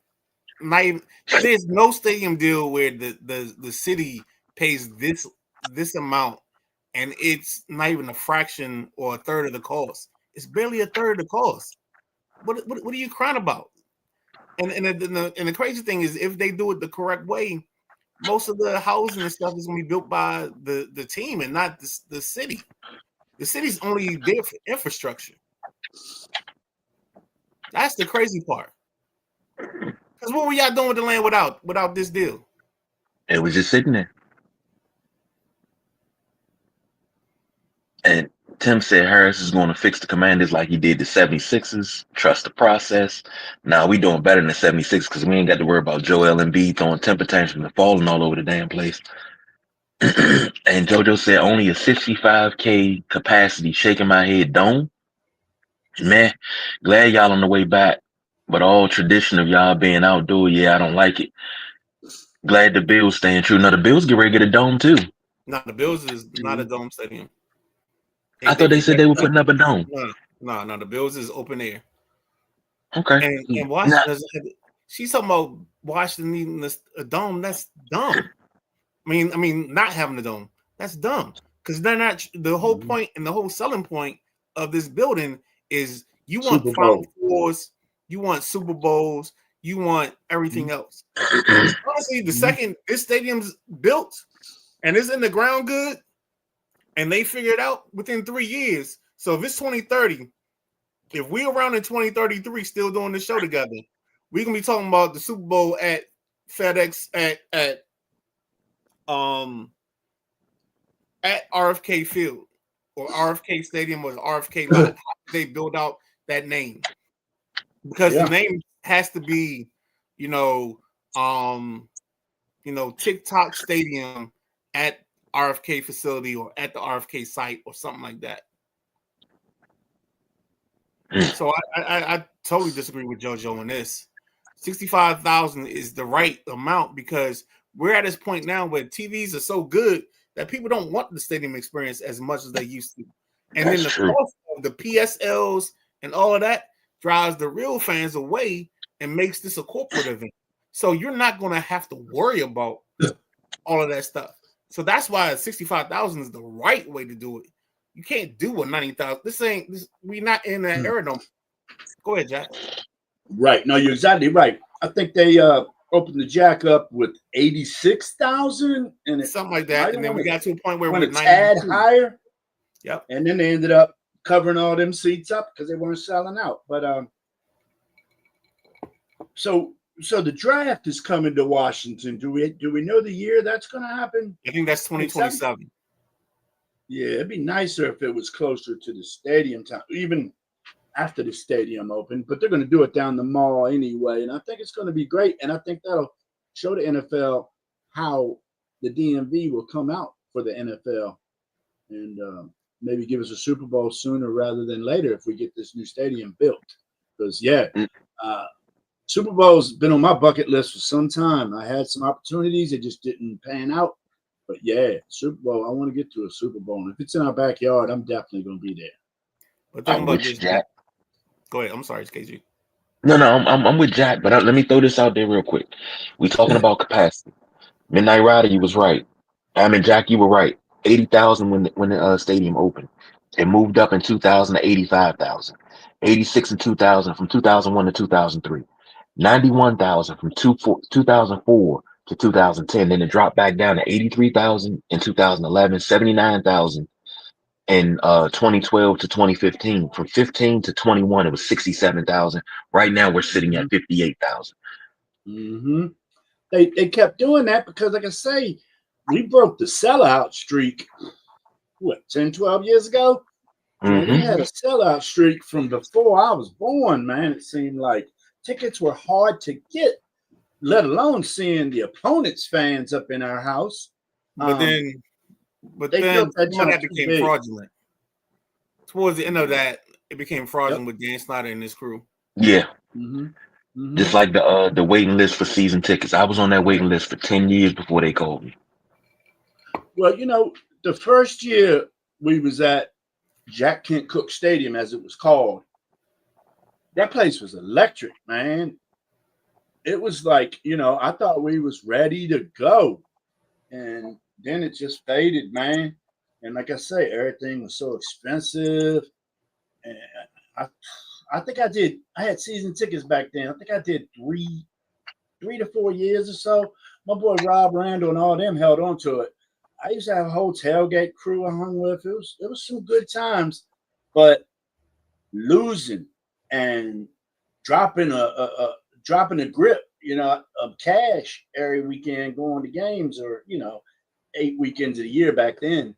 S1: not even, there's no stadium deal where the city pays this amount and it's not even a fraction or a third of the cost. It's barely a third of the cost. What are you crying about? And the crazy thing is, if they do it the correct way, most of the housing and stuff is going to be built by the team and not the city. The city's only there for infrastructure. That's the crazy part. Because what were y'all doing with the land without this deal?
S2: It was just sitting there. And Tim said Harris is going to fix the Commanders like he did the 76ers. Trust the process. Now we doing better than the 76ers because we ain't got to worry about Joel Embiid throwing temper tantrums and falling all over the damn place. And JoJo said only a 65K capacity. Shaking my head, dome. Man, glad y'all on the way back. But all tradition of y'all being outdoor, yeah, I don't like it. Glad the Bills staying true. Now the Bills get ready to get a dome too.
S1: No, the Bills is not a dome stadium.
S2: I thought they said they were putting up a dome.
S1: No, the Bills is open air.
S2: Okay.
S1: And Washington she's talking about Washington needing a dome. That's dumb. I mean, not having a dome. That's dumb. Because they're not the whole point and the whole selling point of this building is you want Final Fours, you want Super Bowls, you want everything else. Honestly, the second this stadium's built and it's in the ground good, and they figure it out within 3 years. So if it's 2030, if we're around in 2033 still doing this show together, we're gonna be talking about the Super Bowl at FedEx at RFK Field or RFK Stadium or RFK lot. They build out that name because the name has to be, TikTok Stadium at RFK facility or at the RFK site or something like that. So I totally disagree with JoJo on this. 65,000 is the right amount because we're at this point now where TVs are so good that people don't want the stadium experience as much as they used to. And then the cost of the PSLs and all of that drives the real fans away and makes this a corporate event. So you're not going to have to worry about all of that stuff. So that's why 65,000 is the right way to do it. You can't do a 90,000. We're not in that era. No. Go ahead, Jack.
S3: Right. No, you're exactly right. I think they opened the Jack up with 86,000 and
S1: something like that. And then we got to a point where
S3: we went a tad higher.
S1: Yep.
S3: And then they ended up covering all them seats up because they weren't selling out. But so the draft is coming to Washington. Do we know the year that's going to happen?
S1: I think that's 2027.
S3: Yeah, it'd be nicer if it was closer to the stadium time, even after the stadium opened. But they're going to do it down the mall anyway, and I think it's going to be great. And I think that'll show the NFL how the DMV will come out for the NFL, and maybe give us a Super Bowl sooner rather than later if we get this new stadium built. Because Super Bowl's been on my bucket list for some time. I had some opportunities, it just didn't pan out. But yeah, Super Bowl, I want to get to a Super Bowl. And if it's in our backyard, I'm definitely going to be there.
S1: But talking about this, Jack. Go ahead. I'm sorry, it's KG.
S2: No, I'm with Jack, but let me throw this out there real quick. We talking about capacity. Midnight Rider, you was right. Jack, you were right. 80,000 when the stadium opened. It moved up in 2000 to 85,000. 86 in 2000, from 2001 to 2003. 91,000 from 2004 to 2010. Then it dropped back down to 83,000 in 2011, 79,000 in 2012 to 2015. From 15 to 21, it was 67,000. Right now, we're sitting at 58,000.
S3: Mm-hmm. They kept doing that because, like I say, we broke the sellout streak, 10, 12 years ago? And we had a sellout streak from before I was born, man. It seemed like tickets were hard to get, let alone seeing the opponent's fans up in our house.
S1: But then that became fraudulent. Towards the end of that, it became fraudulent with Dan Snyder and his crew.
S2: Yeah. Just like the waiting list for season tickets. I was on that waiting list for 10 years before they called me.
S3: Well, the first year we was at Jack Kent Cooke Stadium, as it was called, that place was electric, man. It was like, I thought we was ready to go. And then it just faded, man. And like I say, everything was so expensive. And I think I had season tickets back then. I think I did 3 to 4 years or so. My boy Rob Randall and all them held on to it. I used to have a whole tailgate crew I hung with. It was some good times, but losing and dropping a grip, of cash every weekend going to games, or 8 weekends a year back then,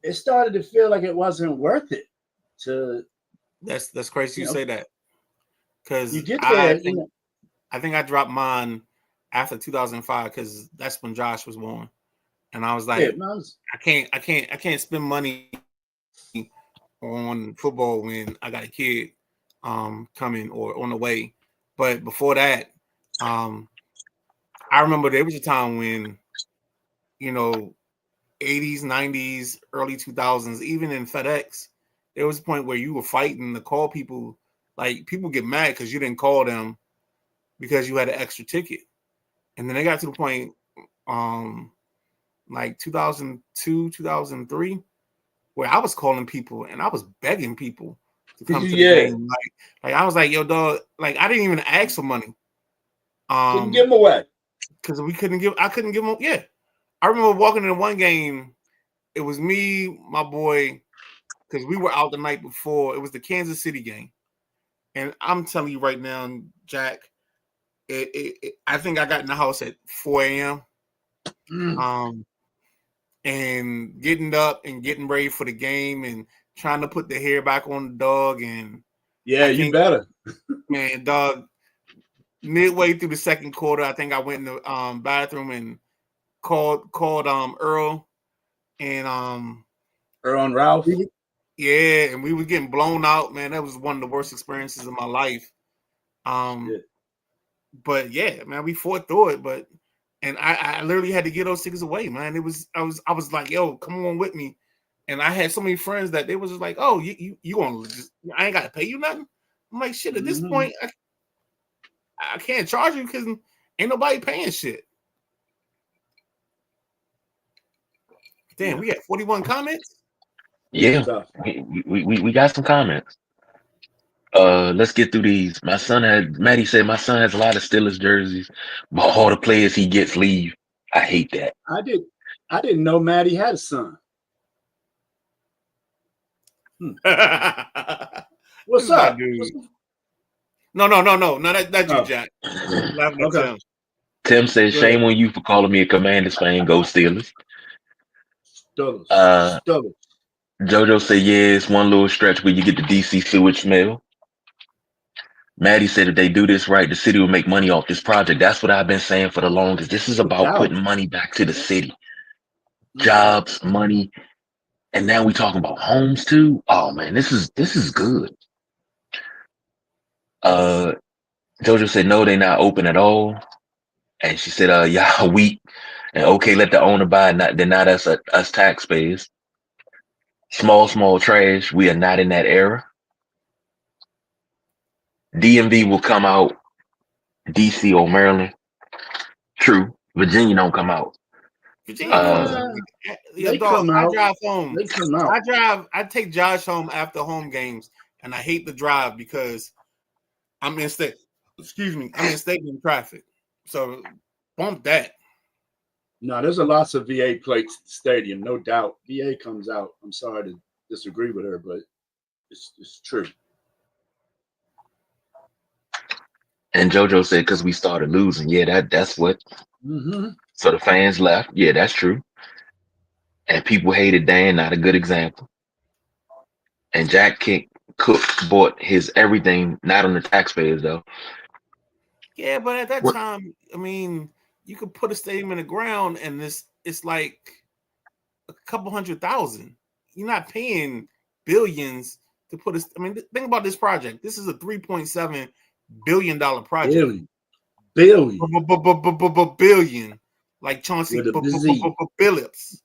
S3: it started to feel like it wasn't worth it.
S1: That's crazy you say that, because
S3: you get there.
S1: I think I dropped mine after 2005 because that's when Josh was born, and I was like, I can't spend money on football when I got a kid coming or on the way. But before that, I remember there was a time when 80s, 90s, early 2000s, even in FedEx, there was a point where you were fighting to call people. Like, people get mad because you didn't call them because you had an extra ticket. And then they got to the point, like 2002, 2003, where I was calling people and I was begging people to come to the game. Like I was like, yo, dog, like I didn't even ask for money.
S3: Couldn't give them away.
S1: Because I couldn't give them. Yeah. I remember walking into one game. It was me, my boy, because we were out the night before. It was the Kansas City game. And I'm telling you right now, Jack, I think I got in the house at 4 a.m. And getting up and getting ready for the game and trying to put the hair back on the dog. And
S3: you better.
S1: Man, dog, midway through the second quarter, I think I went in the bathroom and called Earl and
S3: Earl and Ralph.
S1: Yeah, and we were getting blown out, man. That was one of the worst experiences of my life. But yeah, man, we fought through it. And I literally had to get those tickets away, man. I was like, yo, come on with me. And I had so many friends that they was just like, oh, you gonna just, I ain't gotta pay you nothing. I'm like, shit, at this point, I can't charge you because ain't nobody paying shit. Damn, we got 41 comments.
S2: Yeah, we got some comments. Let's get through these. Maddie said my son has a lot of Steelers jerseys, but all the players he gets leave. I hate that.
S3: I didn't know Maddie had a son. What's up, dude?
S1: No, that's you, Jack.
S3: Okay.
S2: Tim says, shame on you for calling me a Commanders fan. Go Steelers.
S3: Steelers.
S2: JoJo said, yeah, it's one little stretch where you get the DC sewage smell. Maddie said if they do this right, the city will make money off this project. That's what I've been saying for the longest. This is about putting money back to the city. Jobs, money, and now we talking about homes too. Oh man, this is good. JoJo said no, they're not open at all. And she said, yeah, weak. And okay, let the owner buy it. They're not us taxpayers. Small trash. We are not in that era. DMV will come out. DC or Maryland. True. Virginia don't come out.
S1: Virginia
S3: come out.
S1: I drive home.
S3: They come out.
S1: I take Josh home after home games, and I hate the drive because I'm in state. Excuse me. I mean, stadium traffic. So bump that.
S3: No, there's a lots of VA plates at the stadium, no doubt. VA comes out. I'm sorry to disagree with her, but it's true.
S2: And JoJo said because we started losing. Yeah, that's what.
S3: Mm-hmm.
S2: So the fans left. Yeah, that's true. And people hated Dan. Not a good example. And Jack Cook bought his everything, not on the taxpayers though.
S1: Yeah, but at that time, I mean, you could put a stadium in the ground, and it's like a couple $100,000. You're not paying billions to put a. I mean, think about this project. This is a $3.7 billion project. Billion. Like Chauncey Billups.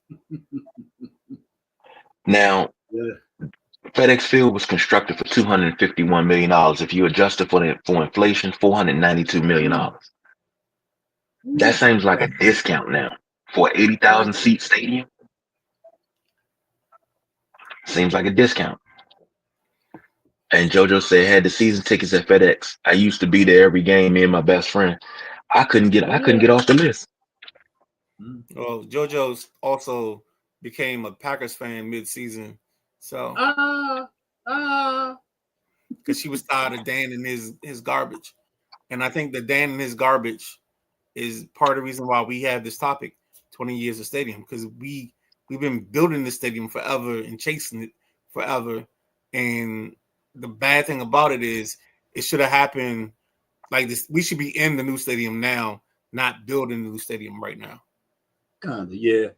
S2: Now, FedEx Field was constructed for $251 million. If you adjust it for inflation, $492 million. That seems like a discount now for an 80,000 seat stadium. Seems like a discount. And JoJo said, had the season tickets at FedEx. I used to be there every game. Me and my best friend. I couldn't get off the list.
S1: Well, JoJo's also became a Packers fan mid-season, so because she was tired of Dan and his garbage, and I think that Dan and his garbage is part of the reason why we have this topic, 20 years of stadium, because we've been building this stadium forever and chasing it forever, and the bad thing about it is it should have happened like this. We should be in the new stadium now, not building the new stadium right now.
S3: Kinda, yeah.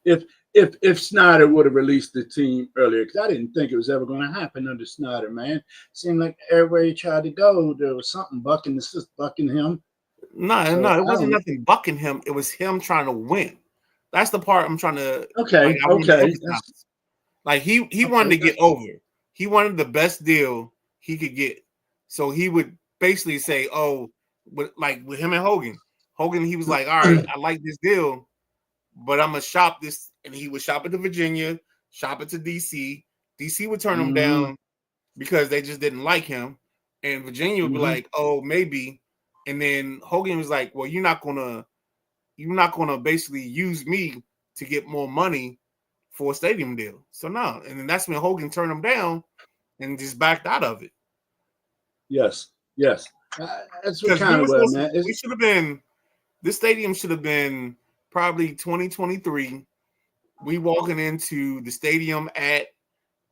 S3: If Snyder would have released the team earlier, because I didn't think it was ever going to happen under Snyder, man. Seemed like everywhere he tried to go, there was something bucking him.
S1: No, it wasn't nothing bucking him. It was him trying to win. That's the part I'm trying to.
S3: Okay.
S1: Like he wanted to get over. He wanted the best deal he could get. So he would basically say, "Oh, with him and Hogan, he was like, all right, I like this deal, but I'm gonna shop this," and he would shop it to Virginia, shop it to DC. DC would turn him down because they just didn't like him, and Virginia would be like, "Oh, maybe," and then Hogan was like, "Well, you're not gonna basically use me to get more money for a stadium deal." So no, and then that's when Hogan turned him down and just backed out of it.
S3: Yes. That's what kind of was, man.
S1: We should have been. This stadium should have been probably 2023. We walking into the stadium at,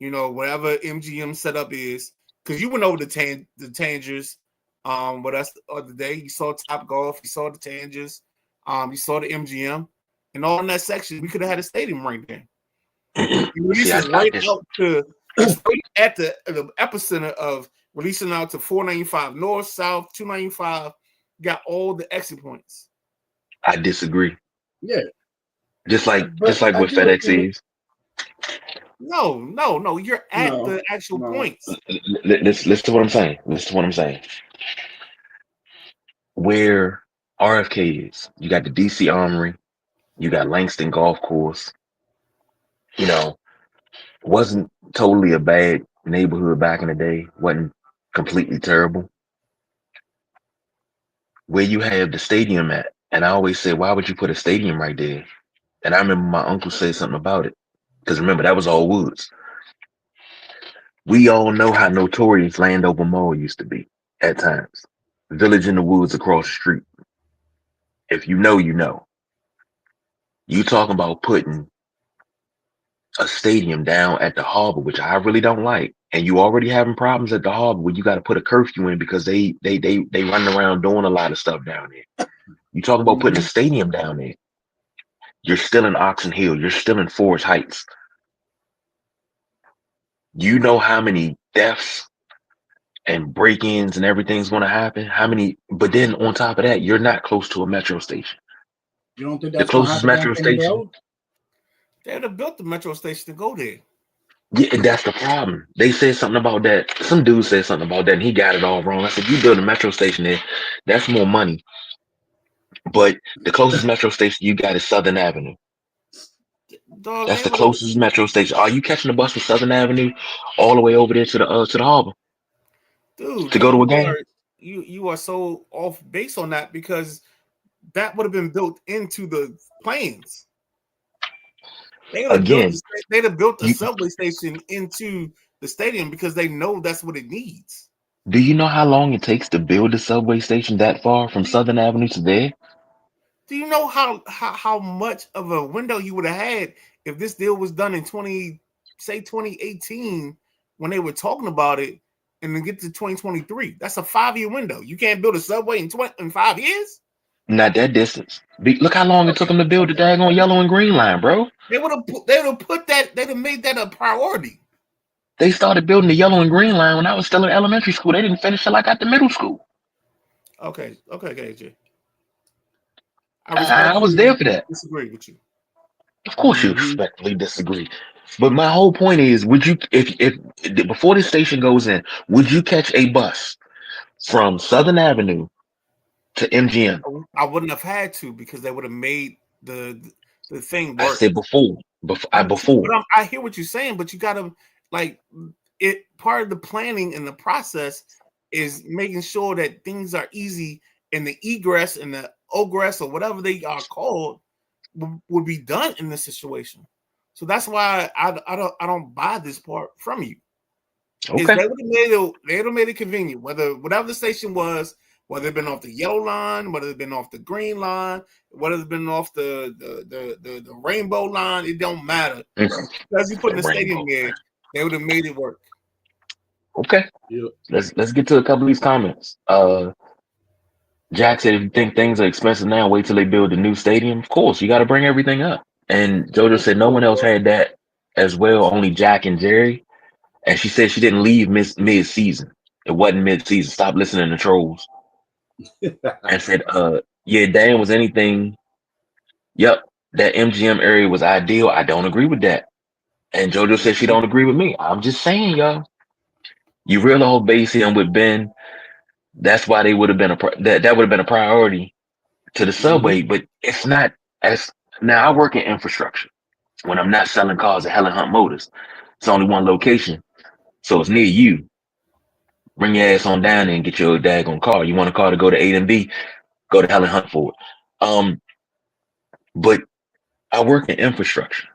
S1: whatever MGM setup is, because you went over the Tangers with us the other day. You saw Top Golf, you saw the Tangers, you saw the MGM, and all in that section, we could have had a stadium right there. Right at the epicenter of releasing out to 495 north, south, 295. Got all the exit points.
S2: I disagree.
S3: Yeah.
S2: Just like what FedEx is.
S1: No. You're at the actual points.
S2: Listen to what I'm saying. Where RFK is, you got the DC Armory, you got Langston Golf Course. Wasn't totally a bad neighborhood back in the day. Wasn't completely terrible. Where you have the stadium at, and I always say, why would you put a stadium right there? And I remember my uncle said something about it, because remember, that was all woods. We all know how notorious Landover Mall used to be at times. Village in the woods across the street. If you know, you know. You talking about putting a stadium down at the harbor, which I really don't like, and you already having problems at the harbor where you got to put a curfew in because they running around doing a lot of stuff down there. You talk about putting a stadium down there. You're still in Oxon Hill. You're still in Forest Heights. You know how many deaths and break-ins and everything's going to happen? But then on top of that, you're not close to a metro station.
S3: You don't think that's
S2: the closest metro station?
S1: They would have built the metro station to go there.
S2: Yeah, and that's the problem. They said something about that. Some dude said something about that, and he got it all wrong. I said, you build a metro station there, that's more money. But the closest metro station you got is Southern Avenue.
S1: Dog,
S2: that's the closest metro station. Are you catching the bus from Southern Avenue all the way over there to the harbor?
S1: Dude,
S2: to go to a game?
S1: you are so off base on that because that would have been built into the plans. They'd have built the subway station into the stadium because they know that's what it needs.
S2: Do you know how long it takes to build a subway station that far from Southern Avenue to there?
S1: Do you know how much of a window you would have had if this deal was done in 2018 when they were talking about it, and then get to 2023? That's a 5-year window. You can't build a subway in 5 years.
S2: Not that distance. Look how long it took them to build the daggone yellow and green line, bro.
S1: They'd have made that a priority.
S2: They started building the yellow and green line when I was still in elementary school. They didn't finish till I got to middle school.
S1: Okay, KJ.
S2: I was there for that.
S1: Disagree with you.
S2: Of course, you respectfully disagree. But my whole point is, would you, if before this station goes in, would you catch a bus from Southern Avenue to MGM?
S1: I wouldn't have had to because they would have made the thing work.
S2: I said before.
S1: But I hear what you're saying, but you gotta it. Part of the planning and the process is making sure that things are easy and the egress and the ogress or whatever they are called would be done in this situation. So that's why I don't buy this part from you.
S2: Okay.
S1: They would have made it convenient, whatever the station was, whether it's been off the yellow line, whether it's been off the green line, whether it's been off the rainbow line, it don't matter. Because you put in the stadium there, they would have made it work.
S2: Okay.
S3: Yep.
S2: Let's get to a couple of these comments. Jack said, if you think things are expensive now, wait till they build a new stadium. Of course, you got to bring everything up. And JoJo said no one else had that as well, only Jack and Jerry. And she said she didn't leave mid-season. It wasn't mid-season. Stop listening to trolls. And said, yeah, Dan, was anything. Yep, that MGM area was ideal. I don't agree with that. And JoJo said she don't agree with me. I'm just saying, y'all. You reel the whole base in with Ben. That's why they would have been that would have been a priority to the subway, but it's not as now. I work in infrastructure when I'm not selling cars at Helen Hunt Motors. It's only one location, so it's near you. Bring your ass on down there and get your daggone car. You want a car to go to A and B, go to Helen Hunt for it. But I work in infrastructure,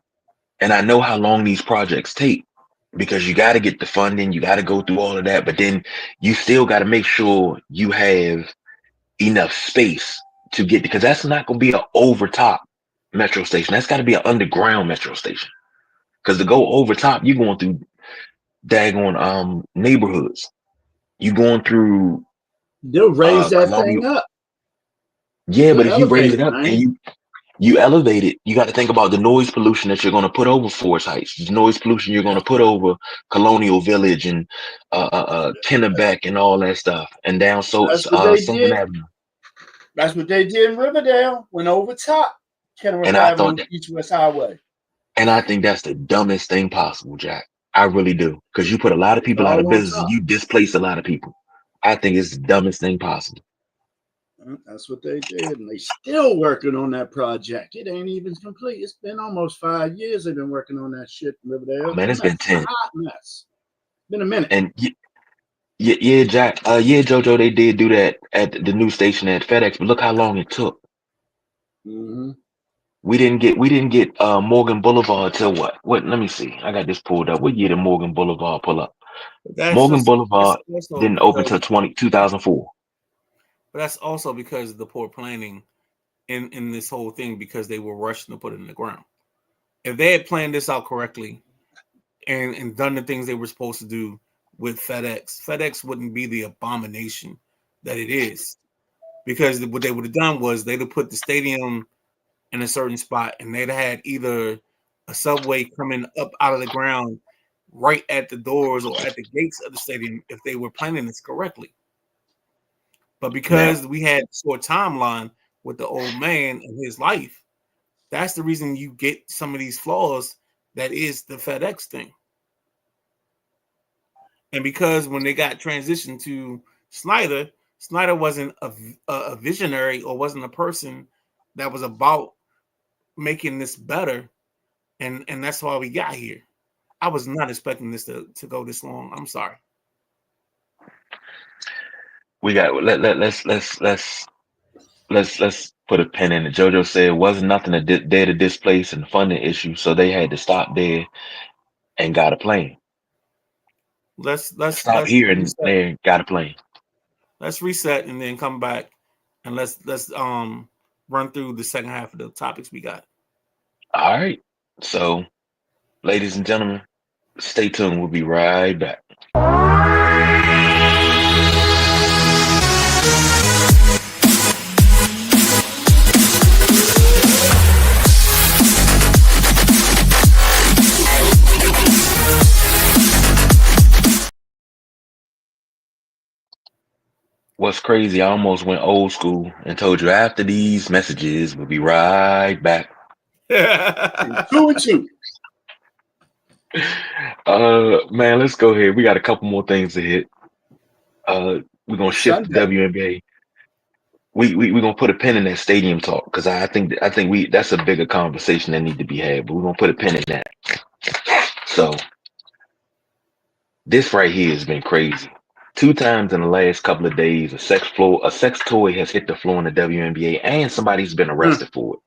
S2: and I know how long these projects take because you got to get the funding, you got to go through all of that, but then you still got to make sure you have enough space to get, because that's not going to be an over top metro station. That's got to be an underground metro station. Because to go over top, you're going through daggone neighborhoods. You're going through.
S3: They'll raise that thing up.
S2: Yeah, but if you raise it up and you elevate it, you got to think about the noise pollution that you're going to put over Forest Heights, the noise pollution you're going to put over Colonial Village and Kennebec and all that stuff, and down Southern Avenue.
S3: That's what they did in Riverdale, went over top Kennebec Avenue, East West Highway.
S2: And I think that's the dumbest thing possible, Jack. I really do, because you put a lot of people out of business. You displace a lot of people. I think it's the dumbest thing possible.
S3: That's what they did, and they still working on that project. It ain't even complete. It's been almost 5 years they've been working on that shit in Riverdale.
S2: Man, it's been 10.
S3: Hot mess. Been a minute.
S2: And yeah, Jack. Yeah, JoJo, they did do that at the new station at FedEx, but look how long it took. We didn't get Morgan Boulevard till what? Let me see. I got this pulled up. What year did Morgan Boulevard pull up? Morgan Boulevard didn't open till 2004.
S1: But that's also because of the poor planning in this whole thing, because they were rushing to put it in the ground. If they had planned this out correctly and done the things they were supposed to do with FedEx wouldn't be the abomination that it is. Because what they would have done was they'd have put the stadium in a certain spot, and they'd had either a subway coming up out of the ground right at the doors or at the gates of the stadium if they were planning this correctly. But because we had a short timeline with the old man and his life, that's the reason you get some of these flaws. That is the FedEx thing. And because when they got transitioned to Snyder wasn't a visionary, or wasn't a person that was about making this better. And that's why we got here. I was not expecting this to go this long. I'm sorry.
S2: we got let's put a pin in it. JoJo said it wasn't nothing there to displace and funding issue, so they had to stop there and got a plane.
S1: Let's
S2: Stop here and
S1: reset.
S2: there, got a plane.
S1: Let's reset and then come back and let's run through the second half of the topics we got.
S2: All right. So, ladies and gentlemen, stay tuned. We'll be right back. What's crazy, I almost went old school and told you after these messages, we'll be right back.
S3: 2 and 2.
S2: Man, let's go ahead. We got a couple more things to hit. We're gonna shift the WNBA. We're gonna put a pin in that stadium talk because I think that's a bigger conversation that need to be had, but we're gonna put a pin in that. So this right here has been crazy. 2 times in the last couple of days, a sex toy has hit the floor in the WNBA, and somebody's been arrested for it.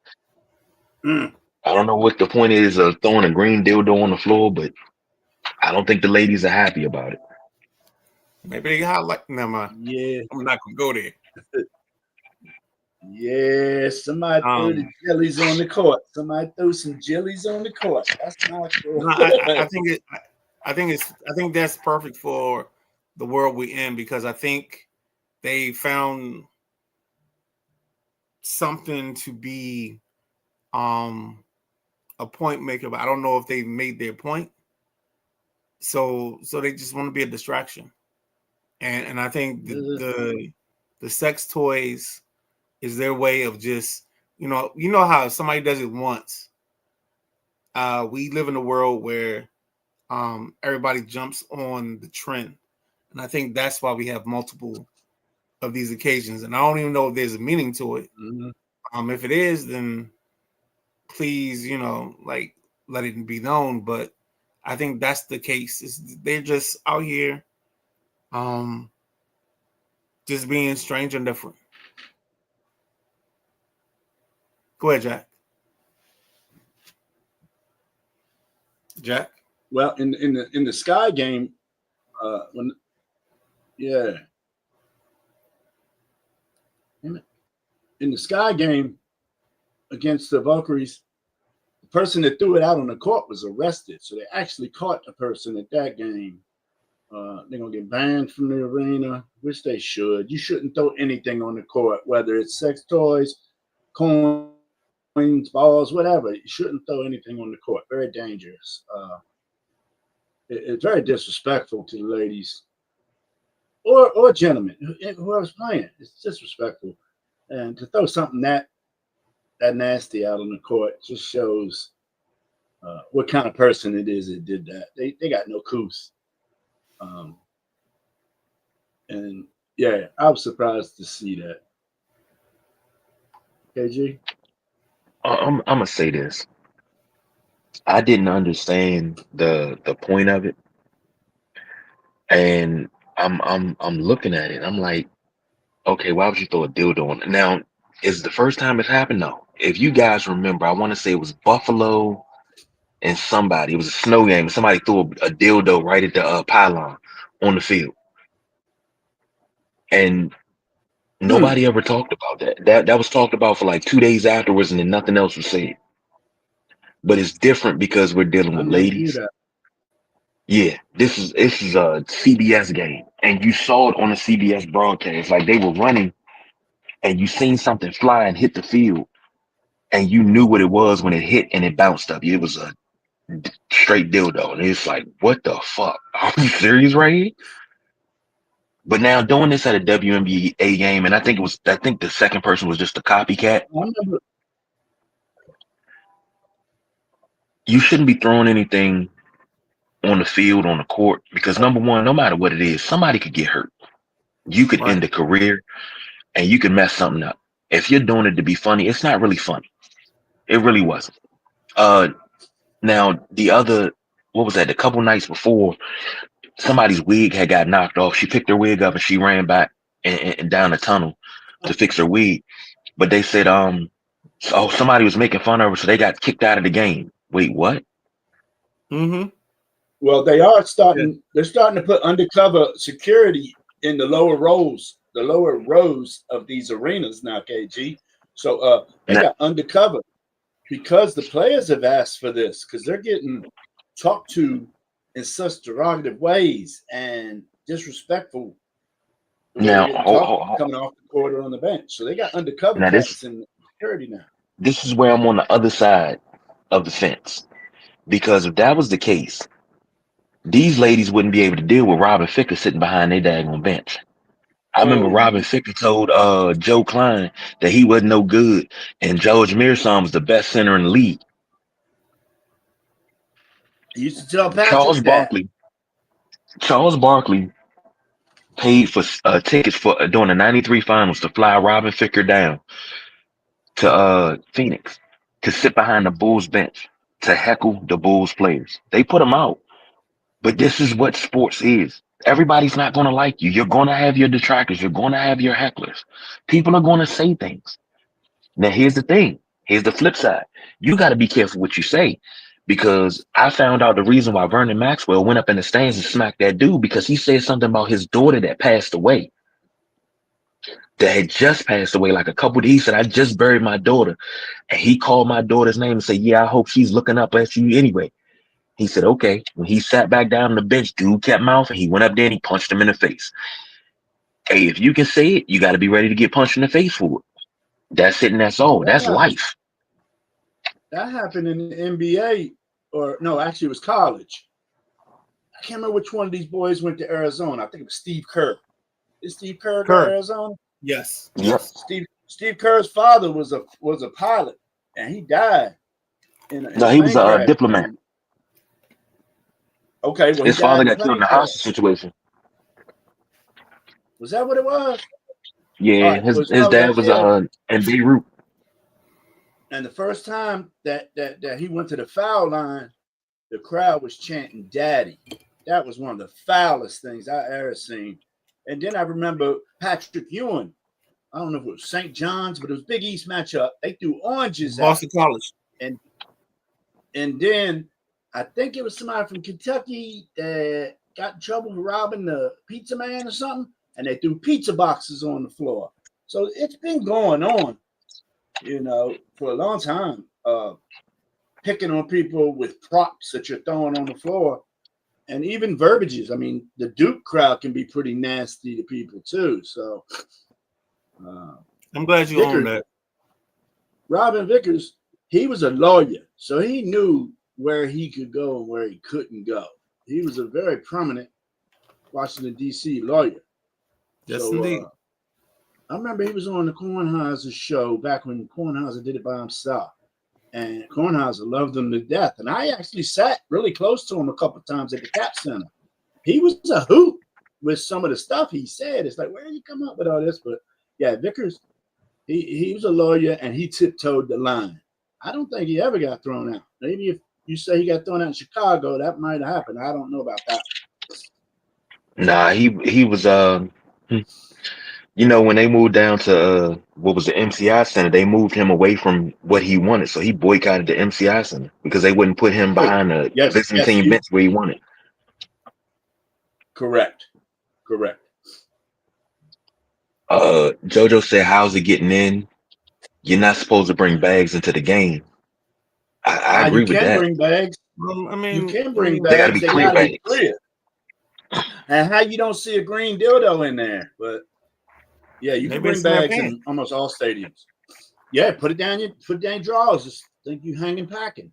S2: I don't know what the point is of throwing a green dildo on the floor, but I don't think the ladies are happy about it.
S1: Maybe they got like, never mind.
S3: Yeah,
S1: I'm not gonna go there.
S3: Yeah, somebody threw the jellies on the court. Somebody threw some jellies on the court. That's not cool.
S1: I think that's perfect for the world we're in because I think they found something to be a point maker, but I don't know if they've made their point. So they just want to be a distraction. And I think the sex toys is their way of just, you know how somebody does it once. We live in a world where everybody jumps on the trend. And I think that's why we have multiple of these occasions. And I don't even know if there's a meaning to it. Mm-hmm. If it is, then please, let it be known. But I think that's the case. They're just out here just being strange and different. Go ahead, Jack. Jack?
S3: Well, in the Sky game, in the Sky game against the Valkyries, the person that threw it out on the court was arrested. So they actually caught the person at that game. They're going to get banned from the arena, which they should. You shouldn't throw anything on the court, whether it's sex toys, coins, balls, whatever. You shouldn't throw anything on the court. Very dangerous. It's very disrespectful to the ladies or gentlemen, whoever's playing. It's disrespectful. And to throw something that nasty out on the court just shows what kind of person it is that did that. They got no couth. And yeah, I was surprised to see that. KG?
S2: I'm gonna say this. I didn't understand the point of it, and I'm looking at it. I'm like, okay, why would you throw a dildo on it? Now, is it the first time it's happened? No. If you guys remember, I want to say it was Buffalo and somebody. It was a snow game. Somebody threw a dildo right at the pylon on the field, and nobody ever talked about that. That was talked about for like 2 days afterwards, and then nothing else was said. But it's different because we're dealing with ladies. Yeah, this is a CBS game, and you saw it on the CBS broadcast. Like they were running, and you seen something fly and hit the field, and you knew what it was when it hit and it bounced up. It was a straight dildo, and it's like, what the fuck? Are you serious right here? But now doing this at a WNBA game, and I think the second person was just a copycat. You shouldn't be throwing anything on the field, on the court, because number one, no matter what it is, somebody could get hurt. You could end a career, and you could mess something up. If you're doing it to be funny, it's not really funny. It really wasn't. Now what was that? A couple nights before, somebody's wig had got knocked off. She picked her wig up and she ran back, and down the tunnel to fix her wig. But they said, somebody was making fun of her, so they got kicked out of the game. Wait, what?
S1: Mm-hmm.
S3: Well, they are starting. They're starting to put undercover security in the lower rows of these arenas now, KG. So they got undercover because the players have asked for this because they're getting talked to in such derogative ways and disrespectful.
S2: Now,
S3: Coming off the court or on the bench, so they got undercover
S2: now
S3: cats in security now.
S2: This is where I'm on the other side of the fence, because if that was the case, these ladies wouldn't be able to deal with Robin Ficker sitting behind their daggone bench. I remember Robin Ficker told Joe Klein that he wasn't no good, and George Mearson was the best center in the league.
S3: He used to tell Patrick
S2: Charles Barkley paid for tickets for during the '93 finals to fly Robin Ficker down to Phoenix to sit behind the Bulls bench to heckle the Bulls players. They put him out. But this is what sports is. Everybody's not going to like you. You're going to have your detractors. You're going to have your hecklers. People are going to say things. Now, here's the thing. Here's the flip side. You got to be careful what you say, because I found out the reason why Vernon Maxwell went up in the stands and smacked that dude, because he said something about his daughter that passed away. That had just passed away like a couple days. He said, I just buried my daughter. And he called my daughter's name and said, yeah, I hope she's looking up at you anyway. He said, okay. When he sat back down on the bench, dude kept mouthing. He went up there and he punched him in the face. Hey, if you can say it, you got to be ready to get punched in the face for it. That's it and that's all. That's life.
S3: That happened in the NBA, or no, actually it was college. I can't remember which one of these boys went to Arizona. I think it was Steve Kerr. Is Steve Kerr to Arizona?
S1: Yes.
S2: Yes.
S3: Steve Kerr's father was a pilot, and he died.
S2: No, he was a diplomat.
S3: Okay, well,
S2: his father got killed in a hostage situation.
S3: Was that what it was?
S2: Yeah, right, his dad was in Beirut.
S3: And the first time that he went to the foul line, the crowd was chanting "Daddy." That was one of the foulest things I ever seen. And then I remember Patrick Ewing. I don't know if it was St. John's, but it was Big East matchup. They threw oranges at
S1: Boston College.
S3: And then I think it was somebody from Kentucky that got in trouble for robbing the pizza man or something, and they threw pizza boxes on the floor. So it's been going on, for a long time, picking on people with props that you're throwing on the floor, and even verbiages. I mean, the Duke crowd can be pretty nasty to people too. So
S1: I'm glad you own that.
S3: Robin Vickers, he was a lawyer, so he knew where he could go and where he couldn't go. He was a very prominent Washington, D.C. lawyer.
S1: Yes, indeed.
S3: I remember he was on the Kornheiser show back when Kornheiser did it by himself. And Kornheiser loved him to death. And I actually sat really close to him a couple of times at the Cap Center. He was a hoot with some of the stuff he said. It's like, where did you come up with all this? But yeah, Vickers, he was a lawyer and he tiptoed the line. I don't think he ever got thrown out. Maybe if you say he got thrown out in Chicago, that might have happened. I don't know about that.
S2: Nah, he was when they moved down to what was the MCI Center, they moved him away from what he wanted. So he boycotted the MCI Center because they wouldn't put him behind the visiting team bench where he wanted.
S3: Correct.
S2: JoJo said, how's it getting in? You're not supposed to bring bags into the game. I agree with that.
S3: You can bring bags.
S1: I mean,
S3: you can bring bags.
S2: They got to be clear bags.
S3: And how you don't see a green dildo in there, but yeah, you can bring bags in almost all stadiums. Yeah, put it down your drawers. Just think you hanging packing.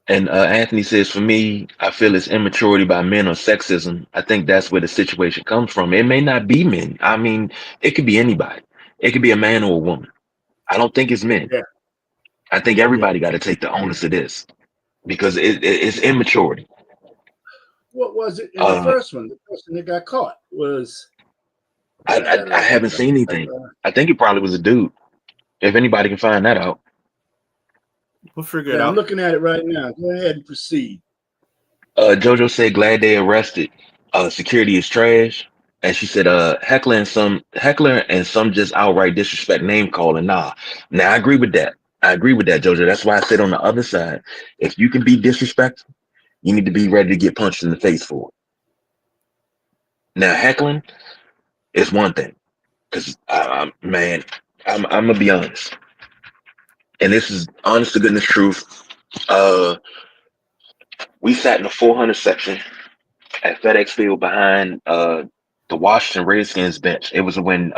S2: And Anthony says, for me, I feel it's immaturity by men or sexism. I think that's where the situation comes from. It may not be men. I mean, it could be anybody. It could be a man or a woman. I don't think it's men.
S3: Yeah.
S2: I think everybody got to take the onus of this because it's immaturity.
S3: What was it in the first one? The person that got caught was...
S2: I haven't seen anything. I think it probably was a dude. If anybody can find that out.
S1: We'll figure it out.
S3: I'm looking at it right now. Go ahead and proceed.
S2: JoJo said, glad they arrested. Security is trash. And she said, heckler and some just outright disrespect name calling. Nah. Now I agree with that. I agree with that, Jojo. That's why I said on the other side, if you can be disrespectful, you need to be ready to get punched in the face for it. Now heckling is one thing, because man, I'm gonna be honest, and this is honest to goodness truth. We sat in the 400 section at FedEx Field behind the Washington Redskins bench. It was when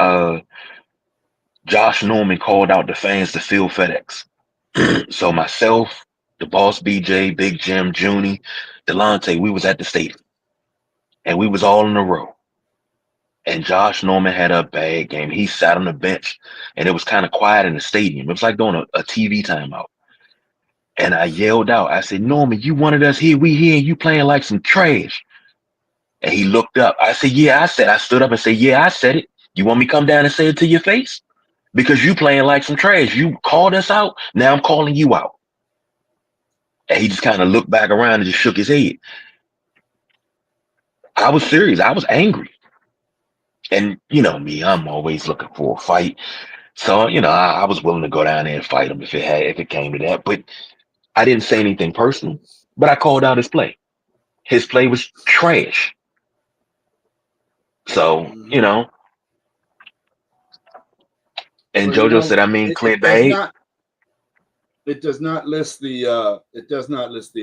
S2: Josh Norman called out the fans to fill FedEx. So myself, the boss BJ, Big Jim, Junie, Delonte, we was at the stadium. And we was all in a row. And Josh Norman had a bad game. He sat on the bench and it was kind of quiet in the stadium. It was like doing a TV timeout. And I yelled out, I said, Norman, you wanted us here, we here, and you playing like some trash. And he looked up. I said, yeah, I stood up and said, yeah, I said it. You want me to come down and say it to your face? Because you playing like some trash. You called us out. Now I'm calling you out. And he just kind of looked back around and just shook his head. I was serious. I was angry. And you know me, I'm always looking for a fight. So, I was willing to go down there and fight him if it came to that. But I didn't say anything personal. But I called out his play. His play was trash. So, and
S3: Well,
S2: JoJo said, clear bag.
S3: It does not list the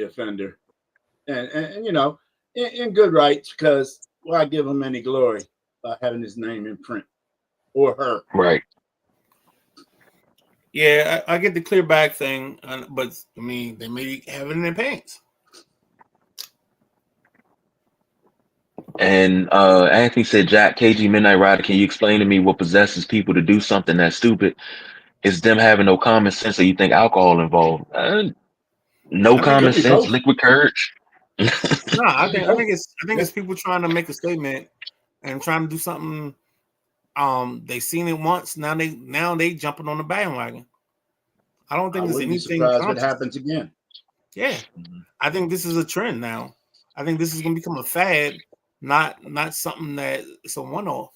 S3: offender, and in good rights, because why give him any glory by having his name in print or her?
S2: Right.
S1: Yeah, I get the clear bag thing, but they may have it in their pants.
S2: And Anthony said, Jack, KG Midnight Rider, can you explain to me what possesses people to do something that's stupid? Is them having no common sense, or you think alcohol involved? No common sense, both. Liquid courage.
S1: No, I think it's people trying to make a statement and trying to do something. They seen it once, now they jumping on the bandwagon. I don't think there's anything.
S3: Surprised if it happens again.
S1: Yeah, I think this is a trend now. I think this is going to become a fad, not something that it's a one-off.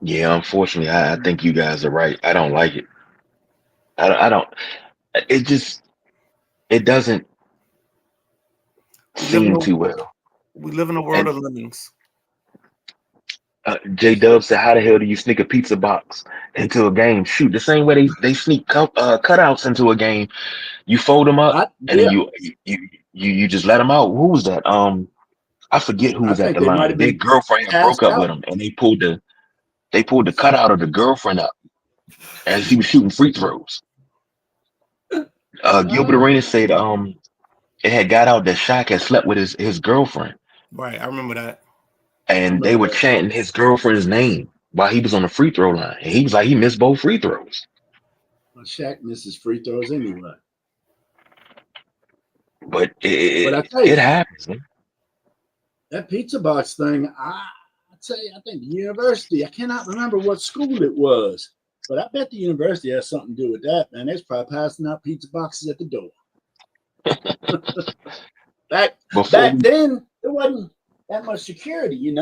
S2: Yeah, unfortunately, I think you guys are right. I don't like it. I don't. It doesn't seem too well.
S1: We live in a world of lemmings.
S2: J Dub said, "How the hell do you sneak a pizza box into a game? Shoot, the same way they sneak cutouts into a game. You fold them up and then you just let them out. Who was that? I forget who was at the line. Their girlfriend broke up with him, and they pulled the cutout of the girlfriend up as he was shooting free throws. Gilbert Arenas said it had got out that Shaq had slept with his girlfriend.
S1: Right, I remember that.
S2: And they were chanting his girlfriend's name while he was on the free throw line. And he was like, he missed both free throws.
S3: Well, Shaq misses free throws anyway.
S2: But it happens, man.
S3: That pizza box thing, I tell you, I think the university, I cannot remember what school it was, but I bet the university has something to do with that, man. They're probably passing out pizza boxes at the door. Back then, there wasn't that much security,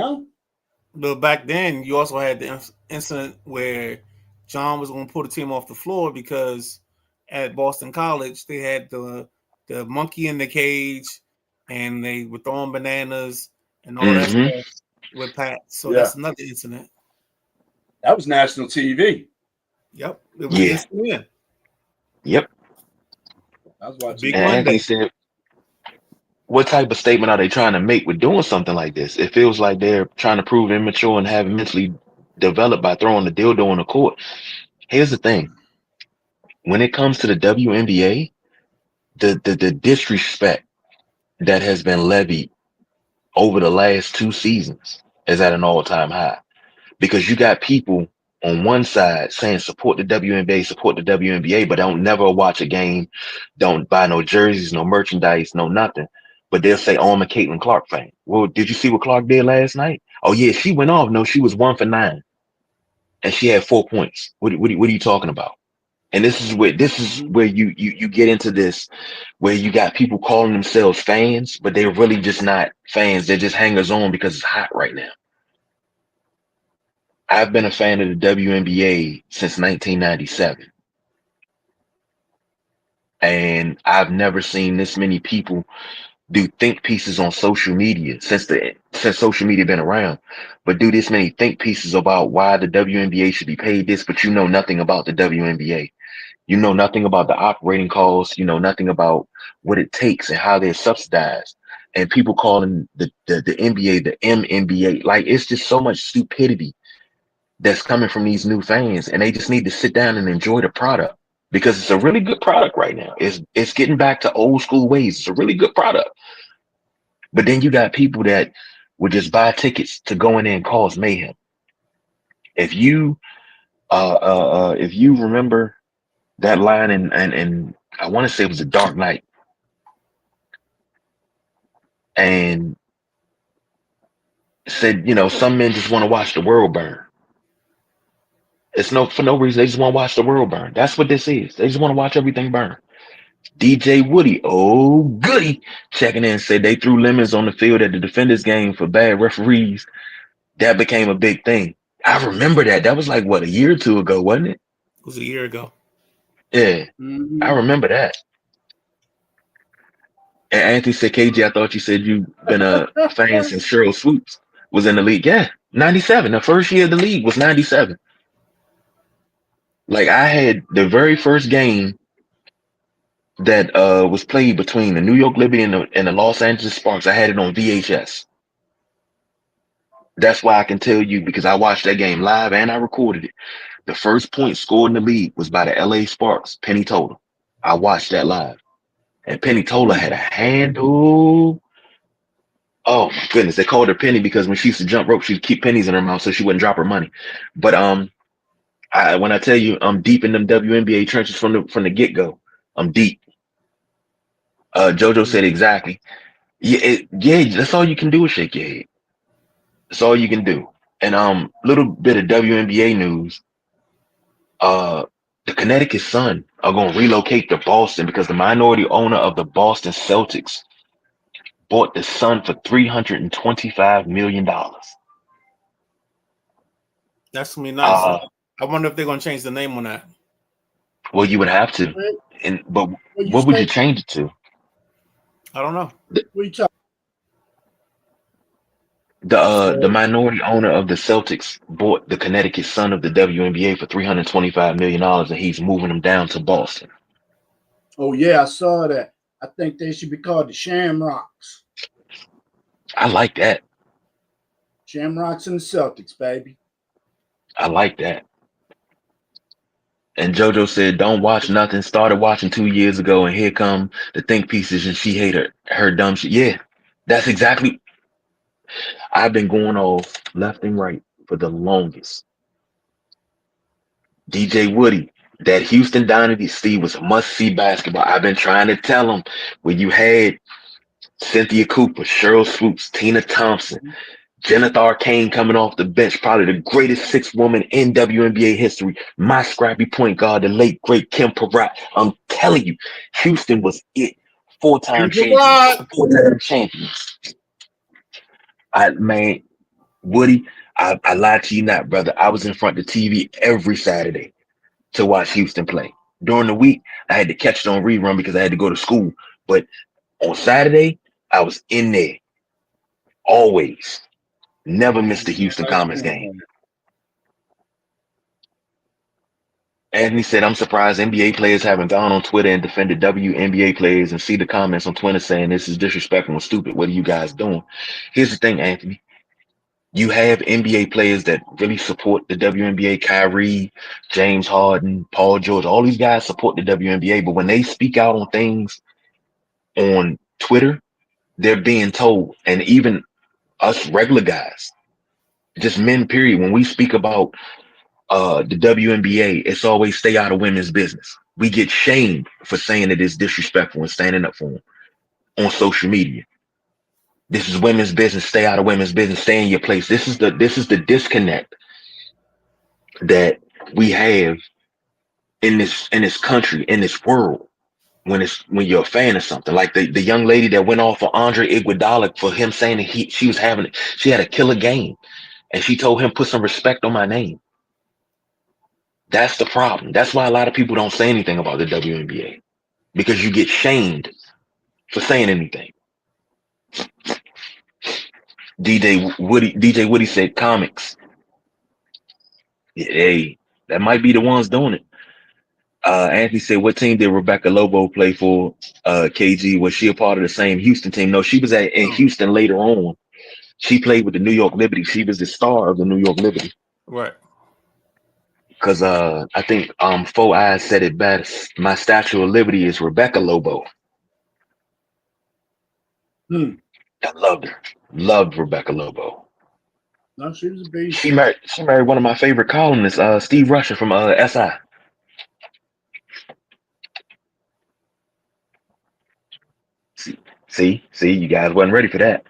S1: But back then, you also had the incident where John was going to pull the team off the floor because at Boston College, they had the monkey in the cage and they were throwing bananas and all that stuff with Pat. So that's another incident.
S3: That was national TV.
S1: Yep. It was ESPN.
S2: Yep.
S3: I was watching.
S2: And Anthony said, what type of statement are they trying to make with doing something like this? It feels like they're trying to prove immature and haven't mentally developed by throwing the dildo on the court. Here's the thing. When it comes to the WNBA, the disrespect that has been levied over the last 2 seasons is at an all-time high. Because you got people on one side saying support the WNBA, but don't never watch a game, don't buy no jerseys, no merchandise, no nothing. But they'll say, oh, I'm a Caitlin Clark fan. Well, did you see what Clark did last night? Oh, yeah, she went off. No, she was 1 for 9. And she had 4 points. What are you talking about? And this is where you get into this, where you got people calling themselves fans, but they're really just not fans. They're just hangers on because it's hot right now. I've been a fan of the WNBA since 1997. And I've never seen this many people do think pieces on social media since social media been around, but do this many think pieces about why the WNBA should be paid this, but you know nothing about the WNBA. You know nothing about the operating costs. You know nothing about what it takes and how they're subsidized. And people calling the NBA the MNBA. Like, it's just so much stupidity that's coming from these new fans, and they just need to sit down and enjoy the product, because it's a really good product right now. It's getting back to old school ways. It's a really good product. But then you got people that would just buy tickets to go in there and cause mayhem. If you if you remember that line, and I want to say it was a Dark Knight, and said, some men just want to watch the world burn. It's for no reason. They just want to watch the world burn. That's what this is. They just want to watch everything burn. DJ Woody, oh goody, checking in, said they threw lemons on the field at the Defenders game for bad referees. That became a big thing. I remember that. That was like, what, a year or two ago, wasn't it?
S1: It was a year ago.
S2: Yeah, I remember that. And Anthony said, KG, I thought you said you've been a fan since Sheryl Swoops was in the league. Yeah, 97. The first year of the league was 97. Like, I had the very first game that was played between the New York Liberty and the Los Angeles Sparks. I had it on VHS. That's why I can tell you, because I watched that game live and I recorded it. The first point scored in the league was by the LA Sparks, Penny Tola. I watched that live. And Penny Tola had a handle. Oh my goodness. They called her Penny because when she used to jump rope, she'd keep pennies in her mouth so she wouldn't drop her money. But when I tell you I'm deep in them WNBA trenches from the get-go, I'm deep. JoJo said exactly. Yeah, that's all you can do is shake your head. That's all you can do. And little bit of WNBA news. The Connecticut Sun are going to relocate to Boston because the minority owner of the Boston Celtics bought the Sun for $325 million.
S1: That's gonna be nice. I wonder if they're gonna change the name on that.
S2: Well, you would have to. But what would you change it to?
S1: I don't know.
S3: What are you talking?
S2: The minority owner of the Celtics bought the Connecticut Sun of the WNBA for $325 million, and he's moving them down to Boston.
S3: Oh yeah, I saw that. I think they should be called the Shamrocks.
S2: I like that.
S3: Shamrocks and the Celtics, baby.
S2: I like that. And JoJo said, don't watch nothing. Started watching 2 years ago, and here come the think pieces, and she hate her dumb shit. Yeah, that's exactly. I've been going off left and right for the longest. DJ Woody, that Houston Dynasty was must-see basketball. I've been trying to tell them, when you had Cynthia Cooper, Sheryl Swoops, Tina Thompson, Jennifer Arcane coming off the bench, probably the greatest sixth woman in WNBA history, my scrappy point guard, the late, great Kim Peratt. I'm telling you, Houston was it. Four-time champions. Man, Woody, I lied to you not, brother. I was in front of the TV every Saturday to watch Houston play. During the week, I had to catch it on rerun because I had to go to school. But on Saturday, I was in there. Always. Never missed a Houston Comets game. Anthony said, I'm surprised NBA players haven't gone on Twitter and defended WNBA players and see the comments on Twitter saying this is disrespectful and stupid. What are you guys doing? Here's the thing, Anthony. You have NBA players that really support the WNBA. Kyrie, James Harden, Paul George, all these guys support the WNBA. But when they speak out on things on Twitter, they're being told, and even us regular guys, just men, period, when we speak about the WNBA, it's always stay out of women's business. We get shamed for saying it is disrespectful and standing up for them on social media. This is women's business. Stay out of women's business. Stay in your place. This is the disconnect that we have in this country, in this world, when you're a fan of something. Like the young lady that went off for Andre Iguodala for him saying that she had a killer game, and she told him, put some respect on my name. That's the problem. That's why a lot of people don't say anything about the WNBA, because you get shamed for saying anything. DJ Woody said comics. Hey, that might be the ones doing it. Anthony said, what team did Rebecca Lobo play for? KG, was she a part of the same Houston team? No, she was in Houston later on. She played with the New York Liberty. She was the star of the New York Liberty.
S1: Right.
S2: Because I think Four Eyes said it best. My Statue of Liberty is Rebecca Lobo. I loved her. Loved Rebecca Lobo.
S3: No, she was a beast.
S2: She married one of my favorite columnists, Steve Rusher from SI. See, you guys wasn't ready for that.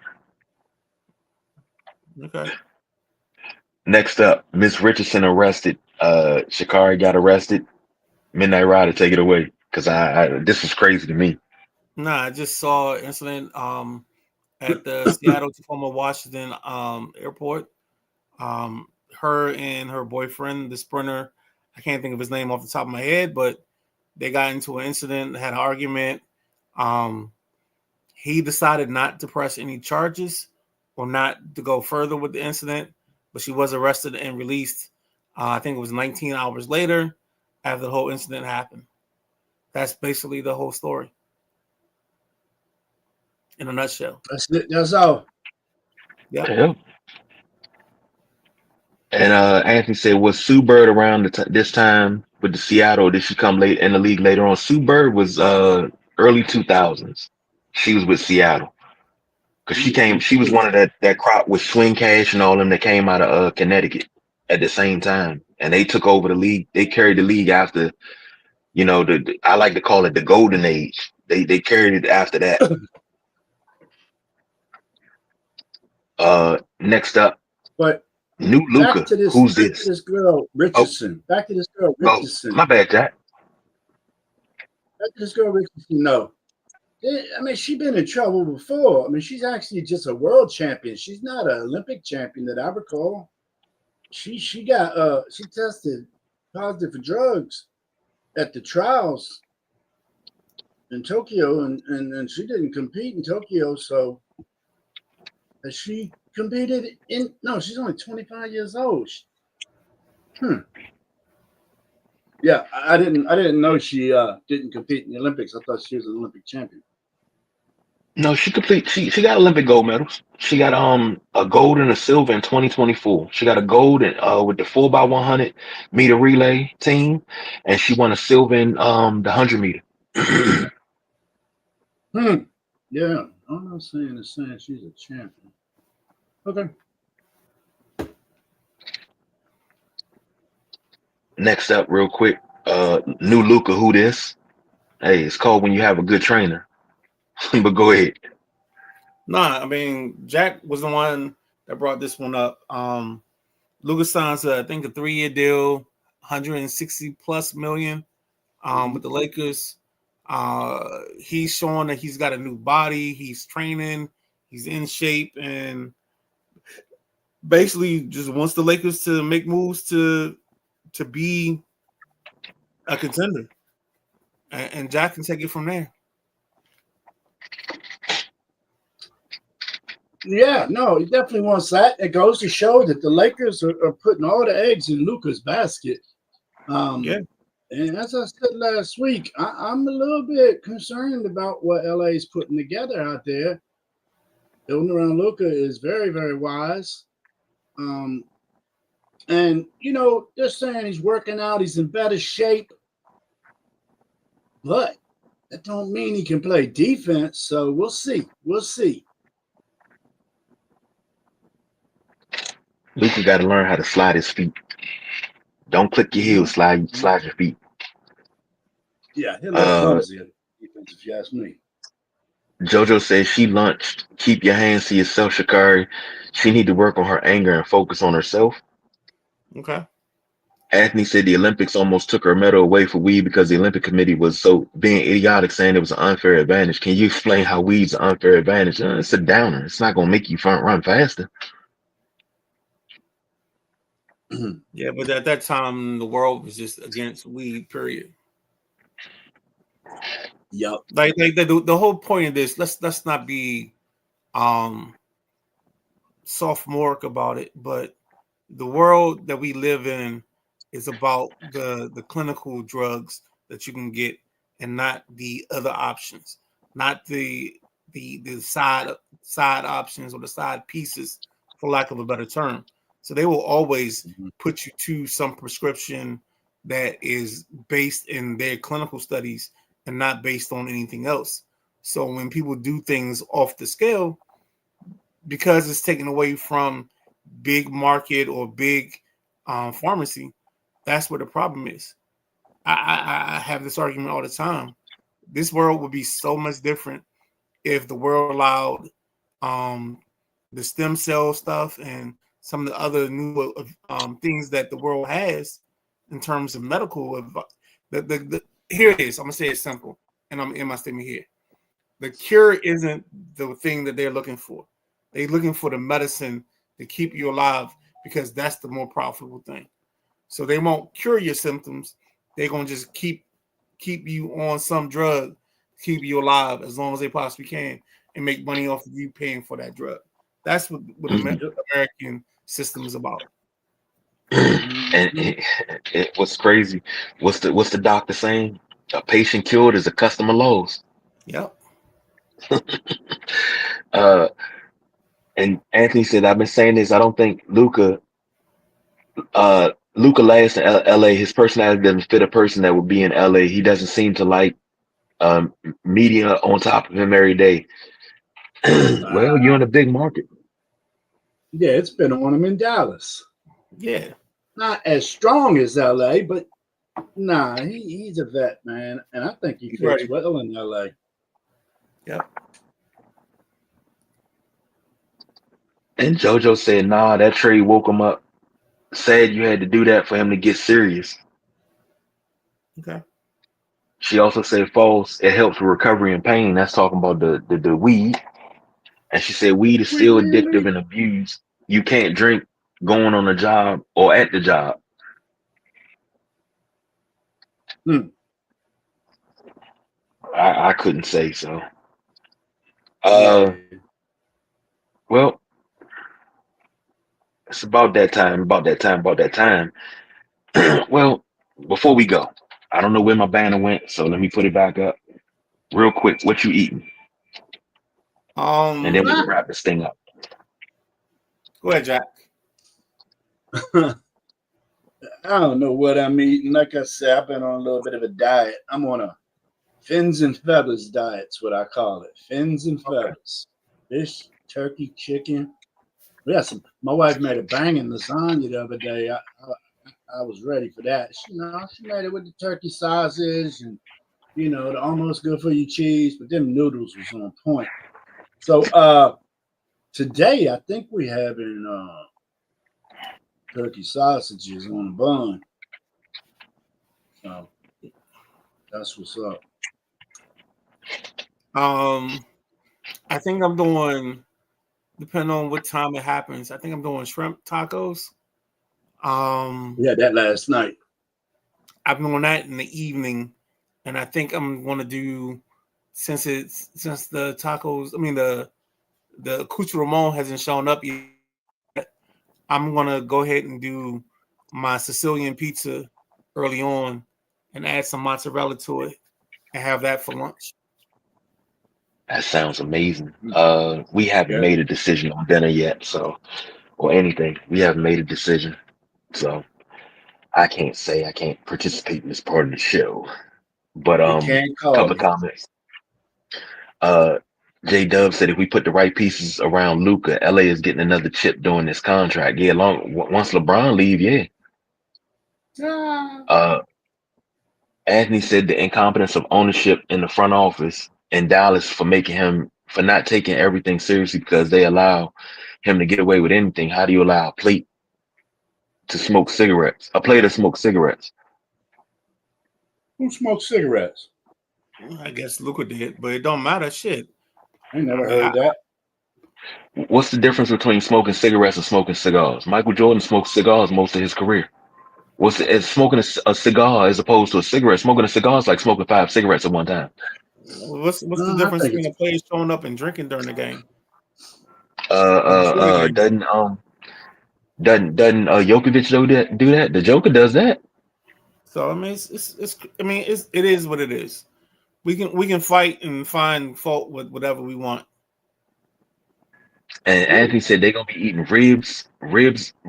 S1: Okay.
S2: Next up, Miss Richardson arrested. Sha'Carri got arrested. Midnight Rider, take it away, because this is crazy to me.
S1: Nah, I just saw an incident at the Seattle Tacoma Washington airport. Her and her boyfriend, the sprinter, I can't think of his name off the top of my head, but they got into an incident, had an argument. He decided not to press any charges or not to go further with the incident, but she was arrested and released. I think it was 19 hours later after the whole incident happened. That's basically the whole story in a nutshell.
S3: That's it. That's all.
S2: Yeah. And Anthony said, was Sue Bird around this time with the Seattle? Did she come late in the league later on? Sue Bird was early 2000s. She was with Seattle because she was one of that crop with Swing Cash and all them that came out of Connecticut at the same time, and they took over the league. They carried the league after, I like to call it the golden age. They carried it after that. Next up,
S3: but
S2: New Luca. Who's this?
S3: This girl Richardson. Back to this girl Richardson.
S2: My bad, Jack.
S3: Back to this girl Richardson. No, I mean, she's been in trouble before. I mean, she's actually just a world champion. She's not an Olympic champion that I recall. She tested positive for drugs at the trials in Tokyo, and she didn't compete in Tokyo. So has she competed in? No, she's only 25 years old. Yeah, I didn't know she didn't compete in the Olympics. I thought she was an Olympic champion.
S2: No, she got Olympic gold medals. She got a gold and a silver in 2024. She got a gold with the 4x100 meter relay team, and she won a silver in the 100 meter.
S3: Yeah, I'm not saying she's a champion. Okay.
S2: Next up, real quick, New Luca. Who this? Hey, it's called when you have a good trainer. But go ahead.
S1: Nah, I mean, Jack was the one that brought this one up. Luka signs, I think, a 3-year deal, 160 plus million with the Lakers. He's showing that he's got a new body. He's training. He's in shape, and basically just wants the Lakers to make moves to be a contender. And Jack can take it from there.
S3: Yeah, no, he definitely wants that. It goes to show that the Lakers are putting all the eggs in Luka's basket.
S1: Yeah.
S3: And as I said last week, I'm a little bit concerned about what LA is putting together out there. Building around Luka is very, very wise. And, they're saying he's working out, he's in better shape. But that don't mean he can play defense. So we'll see. We'll see.
S2: Luka got to learn how to slide his feet. Don't click your heels, slide your feet.
S3: Yeah, he'll look clumsy at defense, if you ask me.
S2: JoJo says she lunched. Keep your hands to yourself, Sha'Carri. She need to work on her anger and focus on herself.
S1: Okay.
S2: Anthony said the Olympics almost took her medal away for weed because the Olympic Committee was so being idiotic, saying it was an unfair advantage. Can you explain how weed's an unfair advantage? It's a downer. It's not going to make you front run faster.
S1: Yeah, but at that time, the world was just against weed, period.
S3: Yep.
S1: Like the whole point of this, let's not be sophomoric about it, but the world that we live in is about the clinical drugs that you can get and not the other options, not the side options or the side pieces, for lack of a better term. So they will always put you to some prescription that is based in their clinical studies and not based on anything else. So when people do things off the scale, because it's taken away from big market or big pharmacy, that's where the problem is. I have this argument all the time. This world would be so much different if the world allowed the stem cell stuff and some of the other new things that the world has in terms of medical. Here it is. I'm gonna say it simple, and I'm in my statement here. The cure isn't the thing that they're looking for. They're looking for the medicine to keep you alive because that's the more profitable thing. So they won't cure your symptoms. They're gonna just keep you on some drug, keep you alive as long as they possibly can, and make money off of you paying for that drug. That's what the American system is about.
S2: And what's crazy? What's the doctor saying? A patient cured is a customer lost.
S1: Yep.
S2: And Anthony said, I've been saying this. I don't think Luka lasts in LA. His personality doesn't fit a person that would be in LA. He doesn't seem to like media on top of him every day. Well, you're in a big market.
S3: Yeah, it's been on him in Dallas.
S1: Yeah.
S3: Not as strong as LA, but nah, he's a vet, man. And I think he fits well in LA.
S1: Yep.
S2: And JoJo said, nah, that trade woke him up. Said you had to do that for him to get serious.
S1: Okay.
S2: She also said false. It helps with recovery and pain. That's talking about the weed. And she said weed is still addictive and abused. You can't drink going on a job or at the job. I couldn't say so. Well, it's about that time. Well, before we go, I don't know where my banner went, so let me put it back up real quick. What you eating? And then we can wrap this thing up.
S1: Go ahead, Jack.
S3: I don't know what I'm eating. Like I said, I've been on a little bit of a diet. I'm on a fins and feathers diet's what I call it. Fins and feathers. Fish, turkey, chicken. Yes, my wife made a banging lasagna the other day. I was ready for that. She made it with the turkey sausage and the almost good for you cheese, but them noodles was on point. So today I think we having turkey sausages on a bun. So that's what's up.
S1: I think I'm doing, depending on what time it happens, I think I'm doing shrimp tacos.
S3: We had that last night.
S1: I've been doing that in the evening, and I think I'm going to do, since the tacos, I mean the accoutrement hasn't shown up yet, I'm going to go ahead and do my Sicilian pizza early on and add some mozzarella to it and have that for lunch.
S2: That sounds amazing. We haven't made a decision on dinner yet, or anything. We haven't made a decision. So I can't participate in this part of the show. But couple of comments. J Dub said if we put the right pieces around Luka, LA is getting another chip during this contract. Yeah, once LeBron leave, yeah. Anthony said the incompetence of ownership in the front office in Dallas for not taking everything seriously because they allow him to get away with anything. How do you allow a plate to smoke cigarettes. A player to smoke cigarettes.
S3: Who smokes cigarettes?
S1: I guess Luka did, but it don't matter. Shit.
S3: I never heard that.
S2: What's the difference between smoking cigarettes and smoking cigars? Michael Jordan smoked cigars most of his career. It's smoking a cigar as opposed to a cigarette? Smoking a cigar is like smoking 5 cigarettes at one time.
S1: What's the difference between a player showing up and drinking during the game?
S2: Doesn't Jokovic do that? The Joker does that.
S1: So I mean, it is what it is. We can fight and find fault with whatever we want.
S2: And Anthony said they're gonna be eating ribs,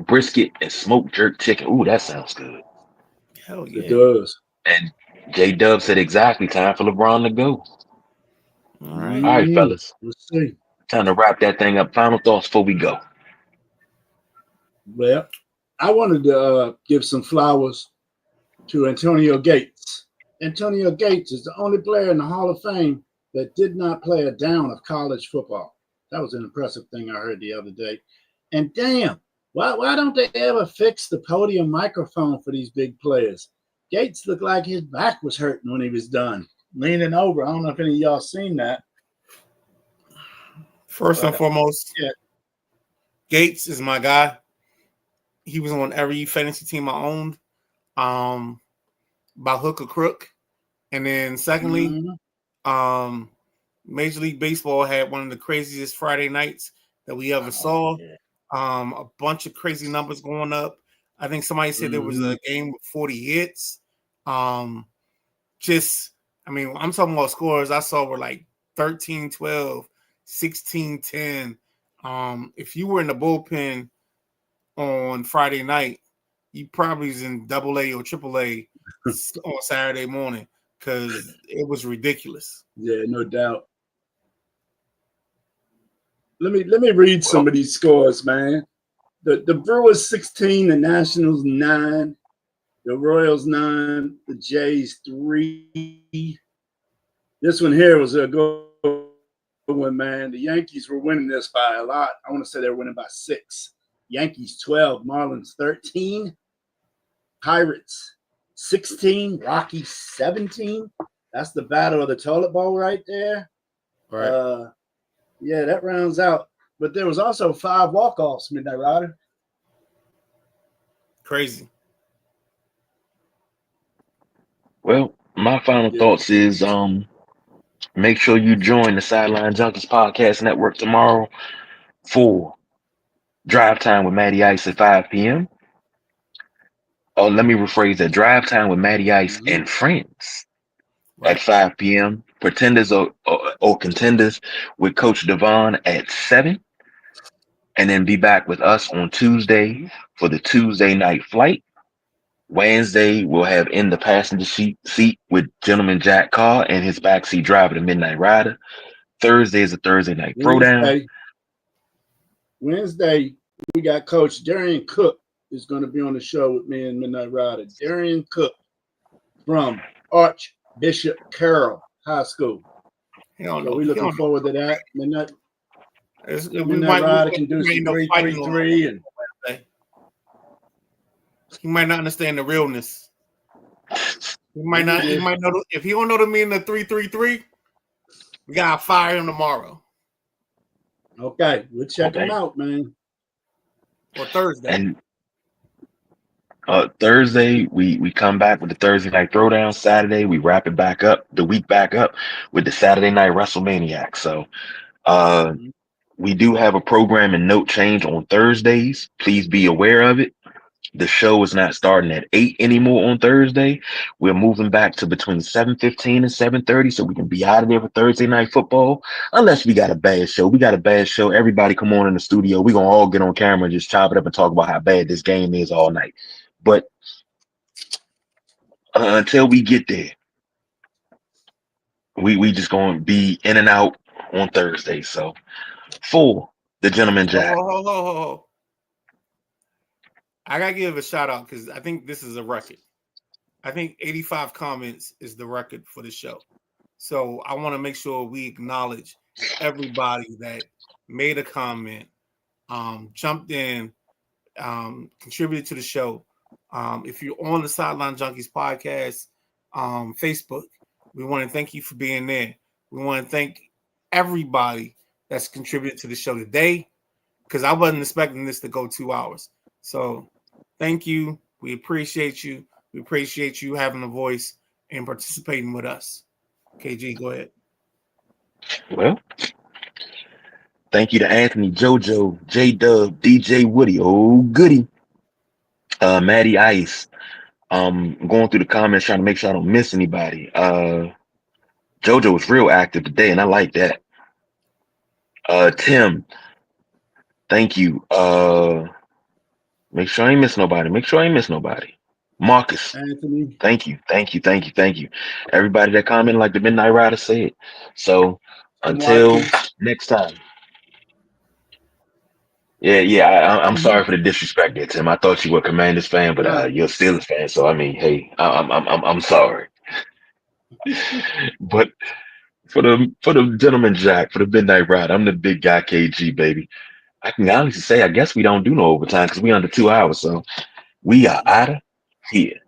S2: brisket, and smoked jerk chicken. Ooh, that sounds good.
S1: Hell yeah,
S3: it does.
S2: And J Dub said exactly. Time for LeBron to go.
S1: All right,
S2: fellas.
S3: Let's see.
S2: Time to wrap that thing up. Final thoughts before we go.
S3: Well, I wanted to give some flowers to Antonio Gates. Antonio Gates is the only player in the Hall of Fame that did not play a down of college football. That was an impressive thing I heard the other day. And damn, why don't they ever fix the podium microphone for these big players? Gates looked like his back was hurting when he was done, leaning over. I don't know if any of y'all seen that.
S1: First and foremost, Gates is my guy. He was on every fantasy team I owned, by hook or crook. And then secondly, Major League Baseball had one of the craziest Friday nights that we ever saw. A bunch of crazy numbers going up. I think somebody said there was a game with 40 hits. I'm talking about scores I saw were like 13-12, 16-10. If you were in the bullpen on Friday night, you probably was in AA or AAA on Saturday morning because it was ridiculous.
S3: Yeah, no doubt. Let me read some of these scores, man. The Brewers 16, the Nationals 9, the Royals 9, the Jays 3. This one here was a good one, man. The Yankees were winning this by a lot. I want to say they were winning by 6. Yankees 12, Marlins 13, Pirates 16, Rockies 17. That's the battle of the toilet bowl right there.
S1: Right.
S3: Yeah, that rounds out. But there was also 5 walk-offs, Midnight Rider.
S1: Crazy.
S2: Well, my final thoughts is make sure you join the Sideline Junkies Podcast Network tomorrow for Drive Time with Matty Ice at 5 p.m. Oh, let me rephrase that. Drive Time with Matty Ice and friends at 5 p.m. Pretenders or Contenders with Coach Devon at 7. And then be back with us on Tuesday for the Tuesday night flight. Wednesday, we'll have in the passenger seat with Gentleman Jack Carr and his backseat driver, the Midnight Rider. Thursday is a Thursday night throwdown.
S3: Wednesday, we got Coach Darian Cook is going to be on the show with me and Midnight Rider. Darian Cook from Archbishop Carroll High School. So we're looking forward to that. Midnight Rider can do some 3-3-3 and
S1: he might not understand the realness. He might not know if he don't know the meaning of 3-3-3. We gotta fire him tomorrow.
S3: Okay, we'll check him out, man.
S1: Or Thursday.
S2: And Thursday, we come back with the Thursday night throwdown. Saturday, we wrap it back up, the week back up with the Saturday night WrestleManiac. So we do have a program and note change on Thursdays. Please be aware of it. The show is not starting at 8 anymore on Thursday. We're moving back to between 7:15 and 7:30 so we can be out of there for Thursday night football. Unless we got a bad show. We got a bad show. Everybody come on in the studio. We're going to all get on camera and just chop it up and talk about how bad this game is all night. But until we get there, we just going to be in and out on Thursday. So for the Gentleman Jack.
S1: I gotta give a shout out because I think this is a record. I think 85 comments is the record for the show. So I want to make sure we acknowledge everybody that made a comment, jumped in. contributed to the show. If you're on the Sideline Junkies podcast Facebook, we want to thank you for being there. We want to thank everybody that's contributed to the show today, because I wasn't expecting this to go 2 hours. So thank you. We appreciate you. We appreciate you having a voice and participating with us. KG, go ahead.
S2: Well, thank you to Anthony, JoJo, J-Dub, DJ Woody, oh goody, Maddie Ice. Going through the comments trying to make sure I don't miss anybody. JoJo was real active today, and I like that. Tim, thank you. Make sure I ain't miss nobody. Marcus,
S3: Anthony,
S2: thank you. Everybody that commented, like the Midnight Rider said. So until next time. Yeah. I'm sorry for the disrespect there, Tim. I thought you were a Commanders fan, but you're a Steelers fan. So I mean, hey, I'm sorry. But for the gentleman Jack, for the Midnight Rider, I'm the big guy KG, baby. I can honestly say I guess we don't do no overtime because we under 2 hours. So we are out of here.